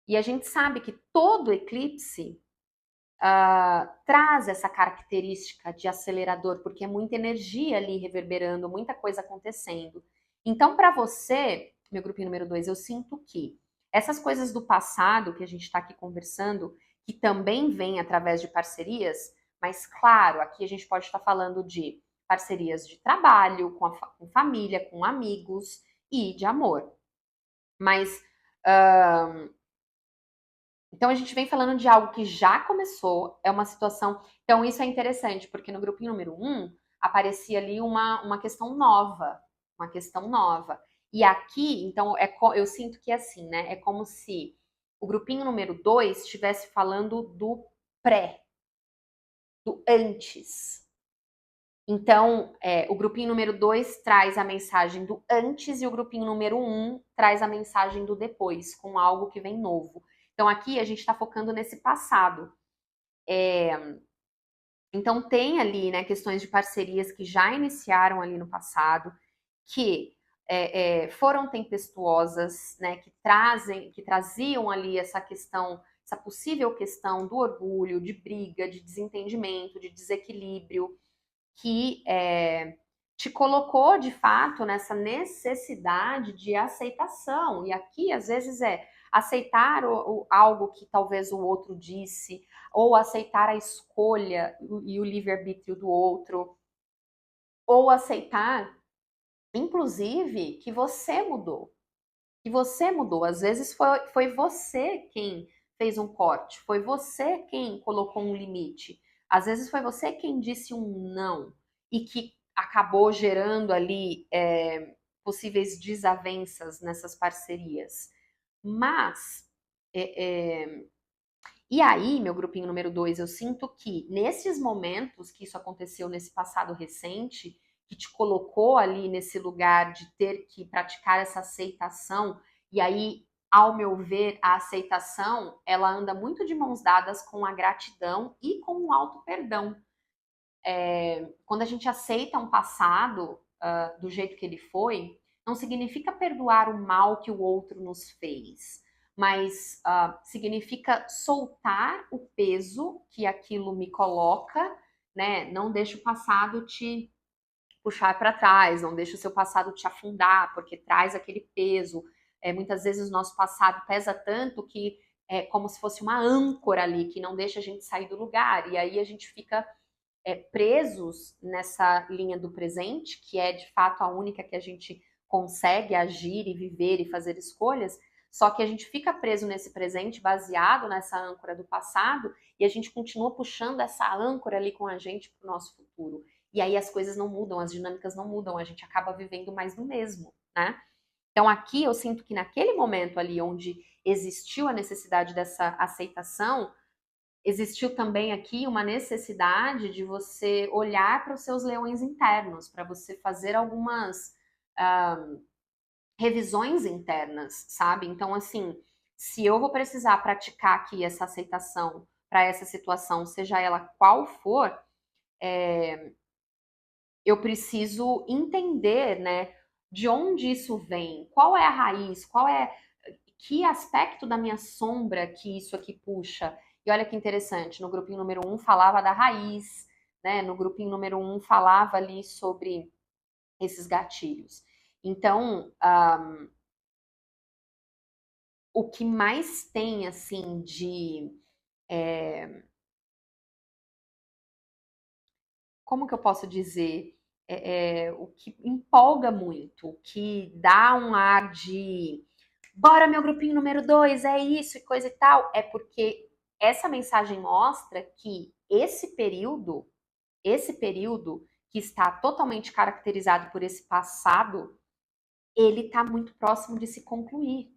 E a gente sabe que todo eclipse traz essa característica de acelerador, porque é muita energia ali reverberando, muita coisa acontecendo. Então, para você, meu grupinho número 2, eu sinto que essas coisas do passado que a gente está aqui conversando, que também vem através de parcerias, mas claro, aqui a gente pode estar falando de parcerias de trabalho, com família, com amigos e de amor. Mas então a gente vem falando de algo que já começou, é uma situação. Então, isso é interessante, porque no grupinho número 1 aparecia ali uma questão nova. Uma questão nova. E aqui, então, eu sinto que é assim, né? É como se o grupinho número 2 estivesse falando do pré, do antes. Então, o grupinho número 2 traz a mensagem do antes e o grupinho número 1 traz a mensagem do depois, com algo que vem novo. Então, aqui a gente está focando nesse passado. Então, tem ali, né, questões de parcerias que já iniciaram ali no passado, que foram tempestuosas, né, que traziam ali essa questão, essa possível questão do orgulho, de briga, de desentendimento, de desequilíbrio, que te colocou, de fato, nessa necessidade de aceitação. E aqui, às vezes, aceitar algo que talvez o outro disse, ou aceitar a escolha e o livre-arbítrio do outro, ou aceitar, inclusive, que você mudou. Que você mudou. Às vezes foi você quem fez um corte, foi você quem colocou um limite. Às vezes foi você quem disse um não e que acabou gerando ali possíveis desavenças nessas parcerias. Mas, e aí, meu grupinho número 2, eu sinto que nesses momentos que isso aconteceu nesse passado recente, que te colocou ali nesse lugar de ter que praticar essa aceitação, e aí, ao meu ver, a aceitação, ela anda muito de mãos dadas com a gratidão e com o auto-perdão. Quando a gente aceita um passado do jeito que ele foi, não significa perdoar o mal que o outro nos fez, mas significa soltar o peso que aquilo me coloca, né? Não deixa o passado te puxar para trás, não deixa o seu passado te afundar, porque traz aquele peso. Muitas vezes o nosso passado pesa tanto que é como se fosse uma âncora ali, que não deixa a gente sair do lugar, e aí a gente fica presos nessa linha do presente, que é de fato a única que a gente consegue agir e viver e fazer escolhas, só que a gente fica preso nesse presente baseado nessa âncora do passado e a gente continua puxando essa âncora ali com a gente para o nosso futuro. E aí as coisas não mudam, as dinâmicas não mudam, a gente acaba vivendo mais do mesmo, né? Então aqui eu sinto que naquele momento ali onde existiu a necessidade dessa aceitação, existiu também aqui uma necessidade de você olhar para os seus leões internos, para você fazer algumas revisões internas, sabe? Então, assim, se eu vou precisar praticar aqui essa aceitação para essa situação, seja ela qual for, eu preciso entender, né, de onde isso vem, qual é a raiz, qual é que aspecto da minha sombra que isso aqui puxa. E olha que interessante, no grupinho número 1 falava da raiz, né? No grupinho número 1 falava ali sobre esses gatilhos. Então, o que mais tem, assim, de... como que eu posso dizer? O que empolga muito, o que dá um ar de bora meu grupinho número 2, é isso e coisa e tal, é porque essa mensagem mostra que esse período que está totalmente caracterizado por esse passado, ele está muito próximo de se concluir.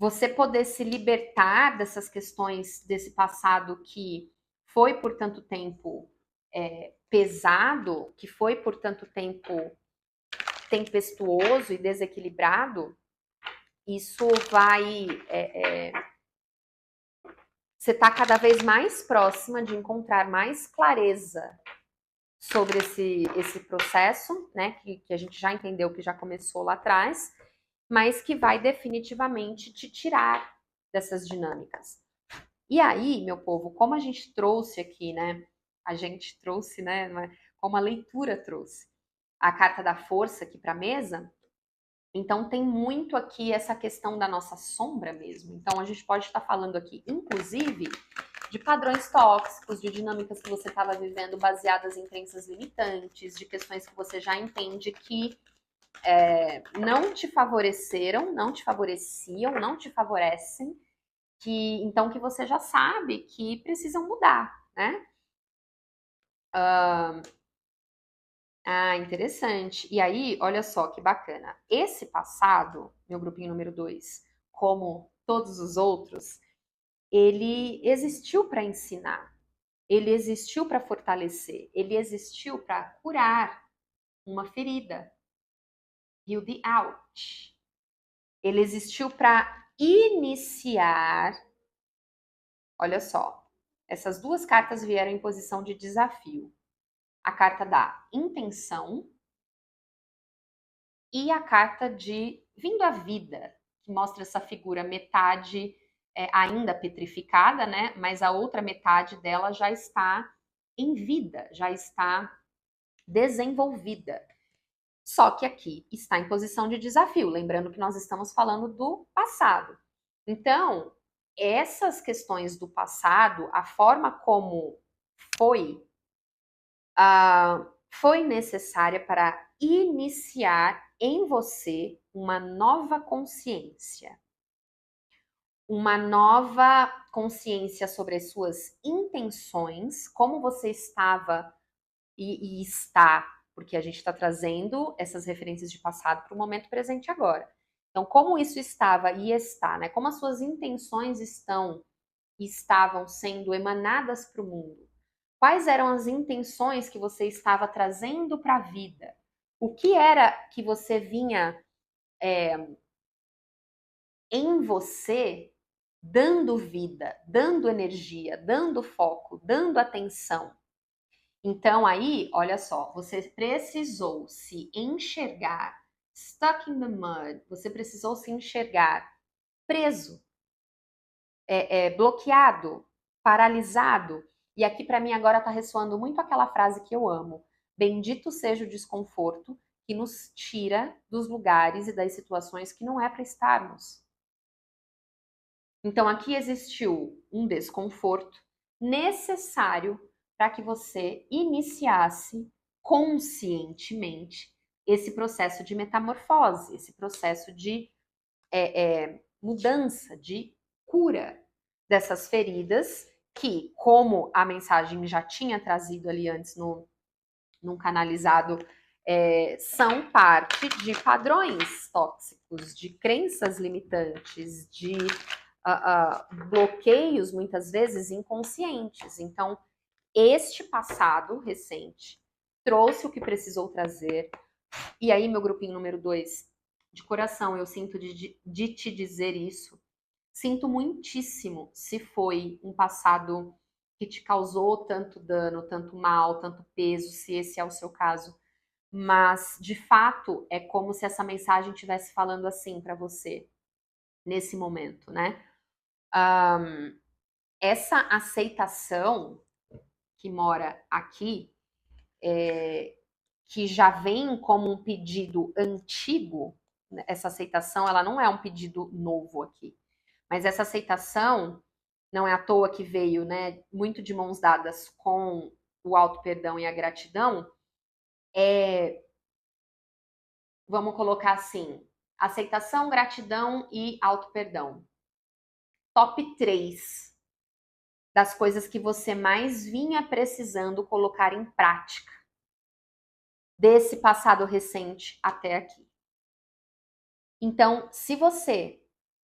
Você poder se libertar dessas questões desse passado que foi por tanto tempo pesado, que foi por tanto tempo tempestuoso e desequilibrado, isso vai. Você está cada vez mais próxima de encontrar mais clareza sobre esse processo, né? Que a gente já entendeu que já começou lá atrás, mas que vai definitivamente te tirar dessas dinâmicas. E aí, meu povo, como a gente trouxe aqui, né? A gente trouxe, né? Como a leitura trouxe a carta da força aqui para a mesa, então tem muito aqui essa questão da nossa sombra mesmo. Então a gente pode estar falando aqui, inclusive, de padrões tóxicos, de dinâmicas que você estava vivendo baseadas em crenças limitantes, de questões que você já entende que não te favoreceram, não te favoreciam, não te favorecem, que então que você já sabe que precisam mudar, né? Interessante. E aí, olha só que bacana. Esse passado, meu grupinho número 2, como todos os outros, ele existiu para ensinar, ele existiu para fortalecer, ele existiu para curar uma ferida. Heal the out. Ele existiu para iniciar. Olha só, essas duas cartas vieram em posição de desafio. A carta da intenção e a carta de vindo à vida, que mostra essa figura metade ainda petrificada, né? Mas a outra metade dela já está em vida, já está desenvolvida. Só que aqui está em posição de desafio, lembrando que nós estamos falando do passado. Então, essas questões do passado, a forma como foi, foi necessária para iniciar em você uma nova consciência. Uma nova consciência sobre as suas intenções, como você estava e está, porque a gente está trazendo essas referências de passado para o momento presente agora. Então, como isso estava e está, né? Como as suas intenções estavam sendo emanadas para o mundo. Quais eram as intenções que você estava trazendo para a vida? O que era que você vinha em você dando vida, dando energia, dando foco, dando atenção? Então aí, olha só, você precisou se enxergar, stuck in the mud, você precisou se enxergar preso, bloqueado, paralisado. E aqui para mim agora está ressoando muito aquela frase que eu amo: bendito seja o desconforto que nos tira dos lugares e das situações que não é para estarmos. Então aqui existiu um desconforto necessário para que você iniciasse conscientemente esse processo de metamorfose, esse processo de mudança, de cura dessas feridas que, como a mensagem já tinha trazido ali antes num canalizado, são parte de padrões tóxicos, de crenças limitantes, de bloqueios, muitas vezes, inconscientes. Então, este passado recente trouxe o que precisou trazer. E aí, meu grupinho número 2, de coração, eu sinto de te dizer isso. Sinto muitíssimo se foi um passado que te causou tanto dano, tanto mal, tanto peso, se esse é o seu caso. Mas, de fato, é como se essa mensagem estivesse falando assim para você, nesse momento, né? Essa aceitação que mora aqui, que já vem como um pedido antigo, essa aceitação, ela não é um pedido novo aqui. Mas essa aceitação não é à toa que veio, né, muito de mãos dadas com o auto-perdão e a gratidão. Vamos colocar assim, aceitação, gratidão e auto-perdão. Top 3 das coisas que você mais vinha precisando colocar em prática desse passado recente até aqui. Então, se você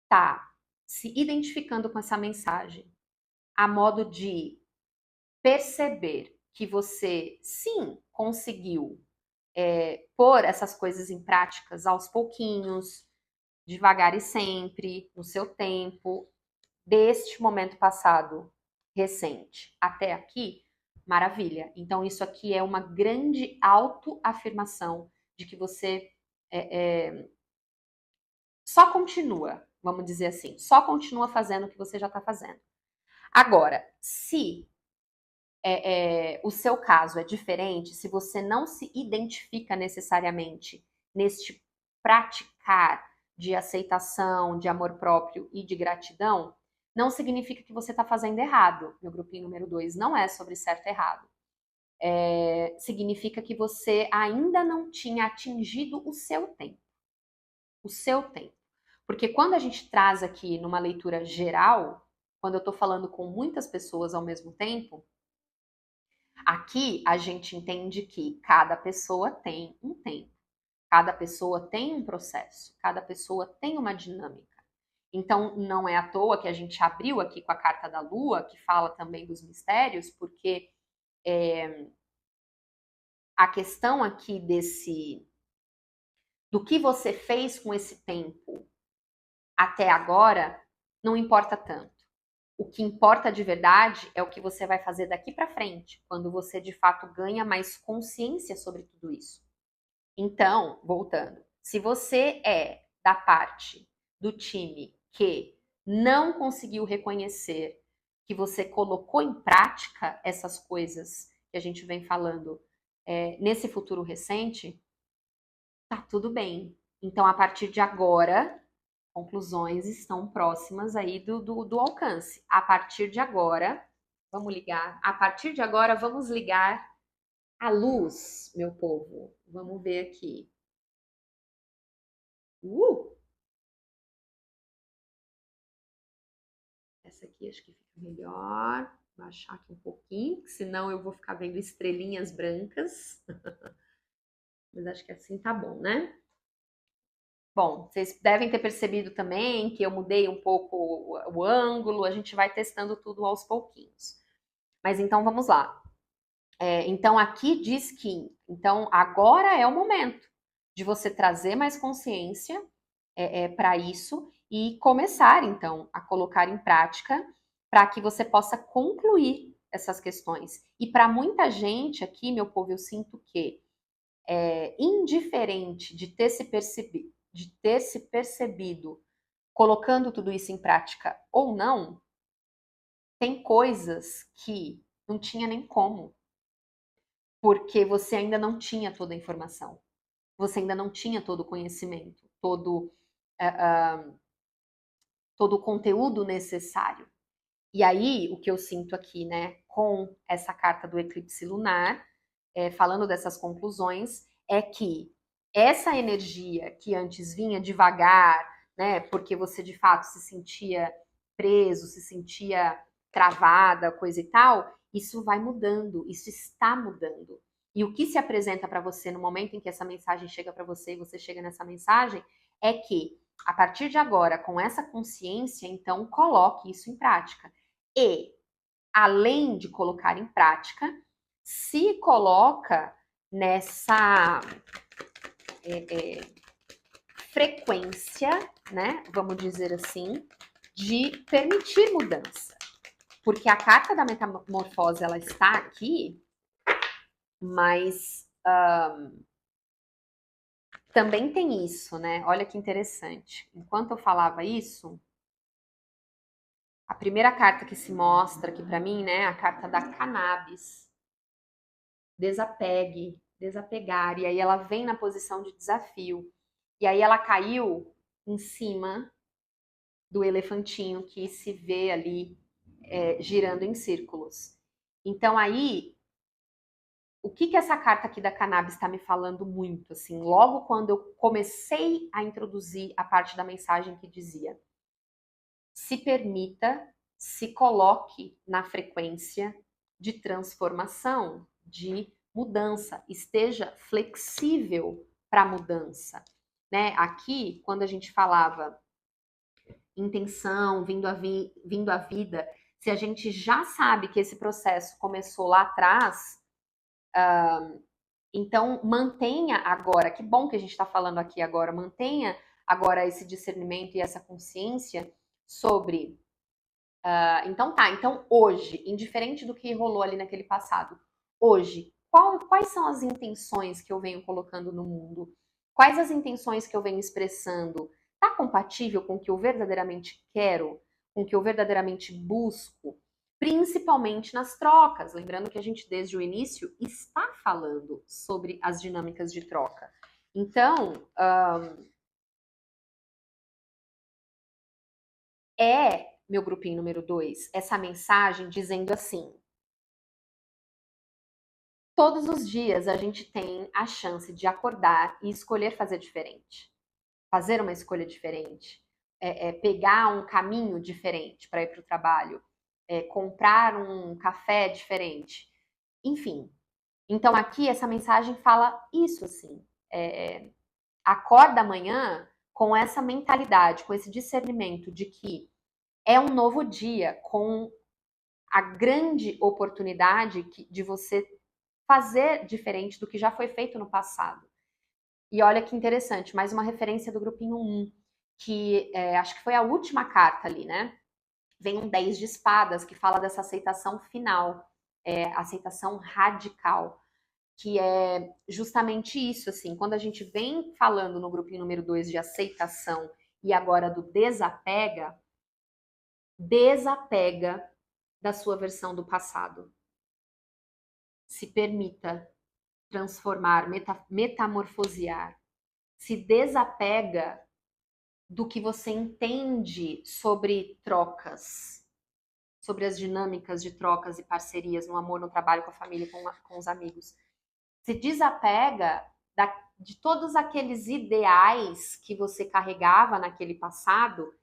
tá se identificando com essa mensagem, a modo de perceber que você, sim, conseguiu pôr essas coisas em práticas aos pouquinhos, devagar e sempre, no seu tempo, deste momento passado recente até aqui, maravilha. Então, isso aqui é uma grande autoafirmação de que você só continua, vamos dizer assim, só continua fazendo o que você já está fazendo. Agora, se o seu caso é diferente, se você não se identifica necessariamente neste praticar de aceitação, de amor próprio e de gratidão, não significa que você está fazendo errado. Meu grupinho número 2 não é sobre certo e errado. Significa que você ainda não tinha atingido o seu tempo. O seu tempo. Porque quando a gente traz aqui numa leitura geral, quando eu estou falando com muitas pessoas ao mesmo tempo, aqui a gente entende que cada pessoa tem um tempo, cada pessoa tem um processo, cada pessoa tem uma dinâmica. Então, não é à toa que a gente abriu aqui com a carta da Lua, que fala também dos mistérios, porque a questão aqui do que você fez com esse tempo até agora não importa tanto. O que importa de verdade é o que você vai fazer daqui para frente, quando você de fato ganha mais consciência sobre tudo isso. Então, voltando, se você é da parte do time que não conseguiu reconhecer que você colocou em prática essas coisas que a gente vem falando nesse futuro recente, tá tudo bem. Então, a partir de agora, conclusões estão próximas aí do alcance. A partir de agora, vamos ligar. A partir de agora, vamos ligar a luz, meu povo. Vamos ver aqui. Essa aqui acho que fica melhor. Vou baixar aqui um pouquinho, senão eu vou ficar vendo estrelinhas brancas. Mas acho que assim tá bom, né? Bom, vocês devem ter percebido também que eu mudei um pouco o ângulo, a gente vai testando tudo aos pouquinhos. Mas então vamos lá. Então aqui diz que, então agora é o momento de você trazer mais consciência para isso e começar então a colocar em prática para que você possa concluir essas questões. E para muita gente aqui, meu povo, eu sinto que indiferente de ter se percebido colocando tudo isso em prática ou não, tem coisas que não tinha nem como, porque você ainda não tinha toda a informação, você ainda não tinha todo o conhecimento, todo o conteúdo necessário. E aí, o que eu sinto aqui, né, com essa carta do eclipse lunar, falando dessas conclusões, é que essa energia que antes vinha devagar, né, porque você de fato se sentia preso, se sentia travada, coisa e tal, isso vai mudando, isso está mudando. E o que se apresenta para você no momento em que essa mensagem chega para você e você chega nessa mensagem é que, a partir de agora, com essa consciência, então coloque isso em prática. E, além de colocar em prática, se coloca nessa frequência, né, vamos dizer assim, de permitir mudança. Porque a carta da metamorfose, ela está aqui, mas também tem isso, né? Olha que interessante. Enquanto eu falava isso, a primeira carta que se mostra aqui para mim, né, a carta da cannabis. Desapegue, desapegar. E aí ela vem na posição de desafio. E aí ela caiu em cima do elefantinho que se vê ali girando em círculos. Então aí, o que essa carta aqui da cannabis está me falando muito? Assim, logo quando eu comecei a introduzir a parte da mensagem que dizia: se permita, se coloque na frequência de transformação, de mudança, esteja flexível para a mudança, né? Aqui, quando a gente falava intenção, vindo à vida, se a gente já sabe que esse processo começou lá atrás, então mantenha agora, que bom que a gente está falando aqui agora, mantenha agora esse discernimento e essa consciência sobre então hoje, indiferente do que rolou ali naquele passado, hoje, quais são as intenções que eu venho colocando no mundo? Quais as intenções que eu venho expressando? Está compatível com o que eu verdadeiramente quero? Com o que eu verdadeiramente busco? Principalmente nas trocas. Lembrando que a gente, desde o início, está falando sobre as dinâmicas de troca. Então, meu grupinho número 2, essa mensagem dizendo assim: todos os dias a gente tem a chance de acordar e escolher fazer diferente. Fazer uma escolha diferente. Pegar um caminho diferente para ir para o trabalho. Comprar um café diferente. Enfim. Então aqui essa mensagem fala isso assim. Acorda amanhã com essa mentalidade, com esse discernimento de que é um novo dia, com a grande oportunidade de você fazer diferente do que já foi feito no passado. E olha que interessante, mais uma referência do grupinho 1, que acho que foi a última carta ali, né? Vem um 10 de espadas, que fala dessa aceitação final, aceitação radical, que é justamente isso, assim, quando a gente vem falando no grupinho número 2 de aceitação e agora do desapega da sua versão do passado. Se permita transformar, metamorfosear. Se desapega do que você entende sobre trocas, sobre as dinâmicas de trocas e parcerias no amor, no trabalho, com a família, com os amigos. Se desapega de todos aqueles ideais que você carregava naquele passado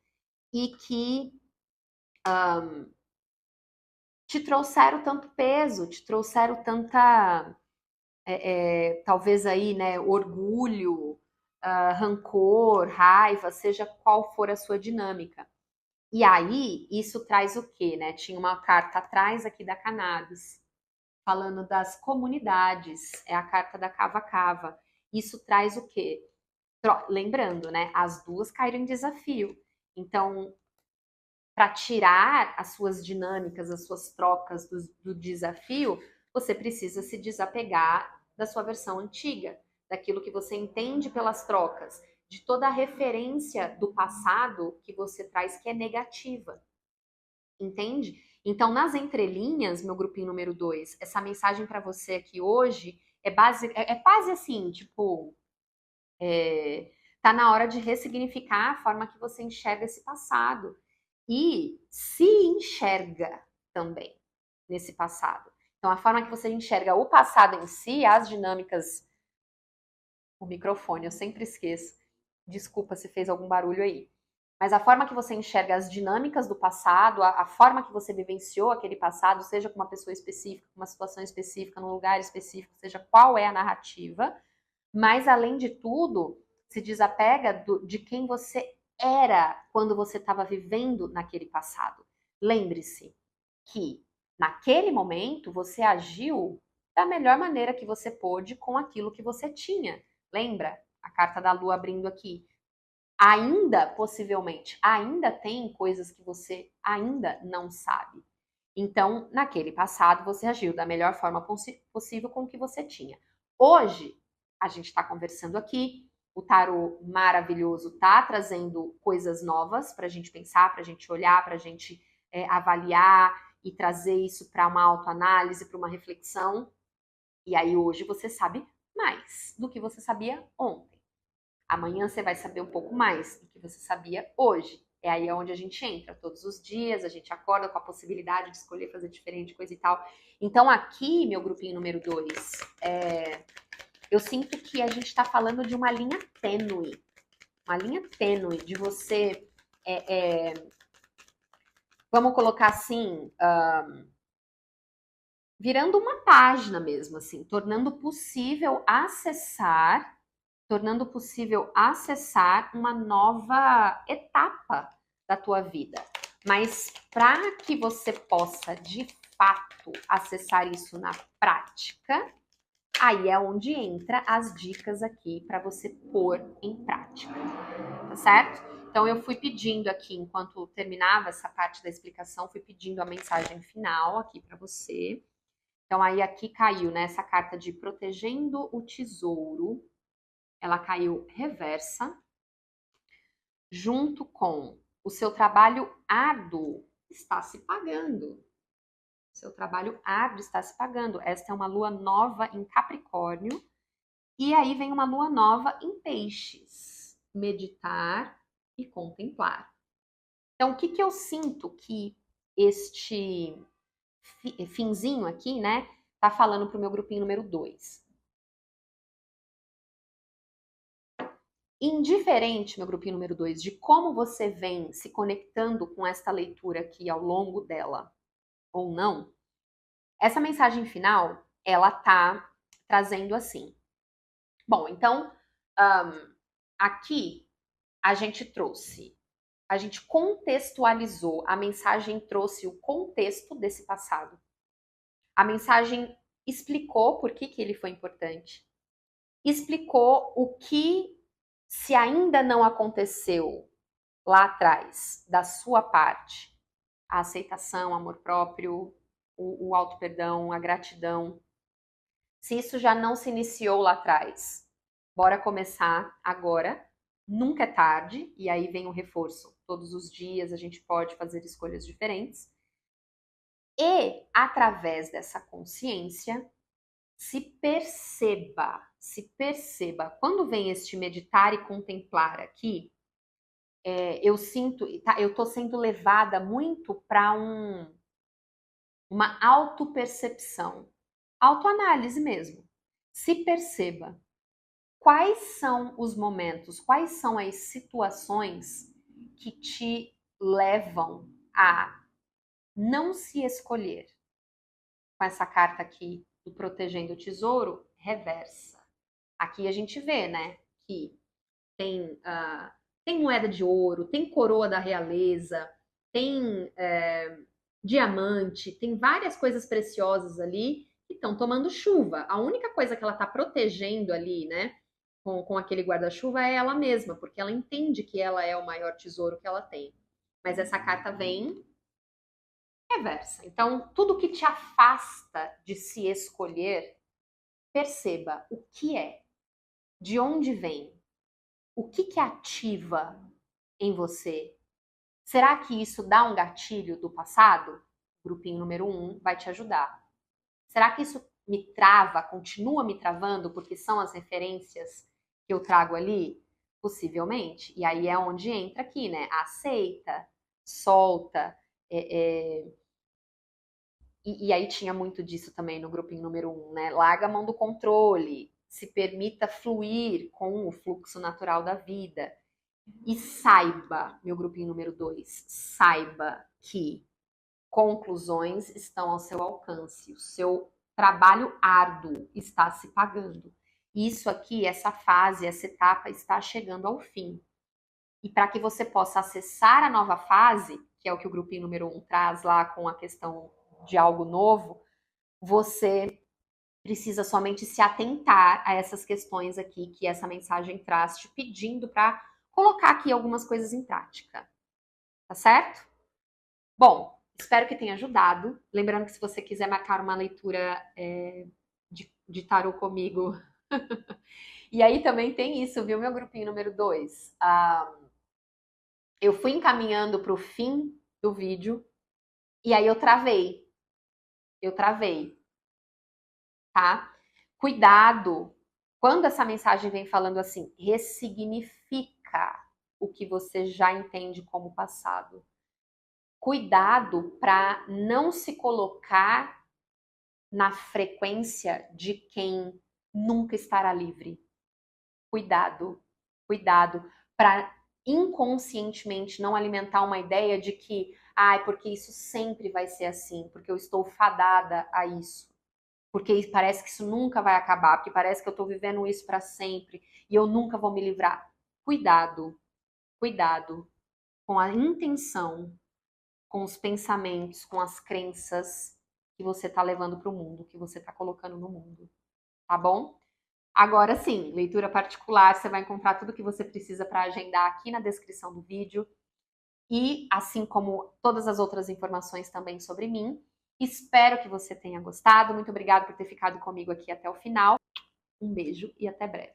e que te trouxeram tanto peso, te trouxeram tanta, talvez aí, né, orgulho, rancor, raiva, seja qual for a sua dinâmica. E aí, isso traz o quê, né? Tinha uma carta atrás aqui da cannabis, falando das comunidades, é a carta da Cava Cava. Isso traz o quê? Lembrando, né? As duas caíram em desafio. Então, para tirar as suas dinâmicas, as suas trocas do desafio, você precisa se desapegar da sua versão antiga, daquilo que você entende pelas trocas. de toda a referência do passado que você traz que é negativa. Entende? Então, nas entrelinhas, meu grupinho número 2, essa mensagem para você aqui hoje é quase assim, tipo, tá na hora de ressignificar a forma que você enxerga esse passado e se enxerga também nesse passado. Então, a forma que você enxerga o passado em si, as dinâmicas. O microfone, eu sempre esqueço. Desculpa se fez algum barulho aí. Mas a forma que você enxerga as dinâmicas do passado, a forma que você vivenciou aquele passado, seja com uma pessoa específica, com uma situação específica, num lugar específico, seja qual é a narrativa, mas além de tudo, se desapega de quem você era quando você estava vivendo naquele passado. Lembre-se que naquele momento você agiu da melhor maneira que você pôde com aquilo que você tinha. Lembra? A carta da lua abrindo aqui. Ainda, possivelmente, ainda tem coisas que você ainda não sabe. Então, naquele passado, você agiu da melhor forma possível com o que você tinha. Hoje, a gente está conversando aqui, o tarô maravilhoso está trazendo coisas novas para a gente pensar, para a gente olhar, para a gente avaliar e trazer isso para uma autoanálise, para uma reflexão. E aí, hoje, você sabe mais do que você sabia ontem. Amanhã você vai saber um pouco mais do que você sabia hoje. É aí onde a gente entra. Todos os dias a gente acorda com a possibilidade de escolher fazer diferente, coisa e tal. Então aqui, meu grupinho número 2, eu sinto que a gente está falando de uma linha tênue. Uma linha tênue de você... vamos colocar assim... virando uma página mesmo, assim. Tornando possível acessar uma nova etapa da tua vida. Mas para que você possa, de fato, acessar isso na prática, aí é onde entra as dicas aqui para você pôr em prática, tá certo? Então eu fui pedindo aqui, enquanto terminava essa parte da explicação, fui pedindo a mensagem final aqui para você. Então aí aqui caiu, né, essa carta de protegendo o tesouro. Ela caiu reversa, junto com o seu trabalho árduo está se pagando. O seu trabalho árduo está se pagando. Esta é uma lua nova em Capricórnio. E aí vem uma lua nova em Peixes. Meditar e contemplar. Então, o que eu sinto que este finzinho aqui, né, tá falando pro meu grupinho número 2? Indiferente, meu grupinho número 2, de como você vem se conectando com esta leitura aqui ao longo dela ou não, essa mensagem final, ela tá trazendo assim. Bom, então, aqui a gente contextualizou, a mensagem trouxe o contexto desse passado. A mensagem explicou por que ele foi importante. Explicou o que, se ainda não aconteceu lá atrás, da sua parte, a aceitação, o amor próprio, o auto-perdão, a gratidão. Se isso já não se iniciou lá atrás, bora começar agora. Nunca é tarde, e aí vem o reforço. Todos os dias a gente pode fazer escolhas diferentes. E, através dessa consciência, se perceba. Quando vem este meditar e contemplar aqui, eu sinto, eu tô sendo levada muito para uma autopercepção, autoanálise mesmo. Se perceba. Quais são os momentos, quais são as situações que te levam a não se escolher? Com essa carta aqui do Protegendo o Tesouro, reversa. Aqui a gente vê, né, que tem moeda de ouro, tem coroa da realeza, tem diamante, tem várias coisas preciosas ali que estão tomando chuva. A única coisa que ela está protegendo ali, né, com aquele guarda-chuva é ela mesma, porque ela entende que ela é o maior tesouro que ela tem. Mas essa carta vem reversa. Então, tudo que te afasta de se escolher, perceba o que é, de onde vem. O que ativa em você? Será que isso dá um gatilho do passado? O grupinho número 1 vai te ajudar. Será que isso me trava, continua me travando, porque são as referências que eu trago ali? Possivelmente. E aí é onde entra aqui, né? Aceita, solta. E aí tinha muito disso também no grupinho número 1, né? Larga a mão do controle, se permita fluir com o fluxo natural da vida. E saiba, meu grupinho número 2, saiba que conclusões estão ao seu alcance, o seu trabalho árduo está se pagando. Isso aqui, essa fase, essa etapa está chegando ao fim. E para que você possa acessar a nova fase, que é o que o grupinho número 1 traz lá com a questão de algo novo, você precisa somente se atentar a essas questões aqui que essa mensagem traz, te pedindo para colocar aqui algumas coisas em prática. Tá certo? Bom, espero que tenha ajudado. Lembrando que se você quiser marcar uma leitura de tarô comigo. E aí também tem isso, viu, meu grupinho número 2? Eu fui encaminhando para o fim do vídeo e aí eu travei. Tá? Cuidado quando essa mensagem vem falando assim, ressignifica o que você já entende como passado. Cuidado para não se colocar na frequência de quem nunca estará livre. Cuidado para inconscientemente não alimentar uma ideia de que, porque isso sempre vai ser assim, porque eu estou fadada a isso. Porque parece que isso nunca vai acabar, porque parece que eu estou vivendo isso para sempre e eu nunca vou me livrar. Cuidado com a intenção, com os pensamentos, com as crenças que você está levando para o mundo, que você está colocando no mundo, tá bom? Agora sim, leitura particular, você vai encontrar tudo que você precisa para agendar aqui na descrição do vídeo e assim como todas as outras informações também sobre mim. Espero que você tenha gostado. Muito obrigada por ter ficado comigo aqui até o final. Um beijo e até breve.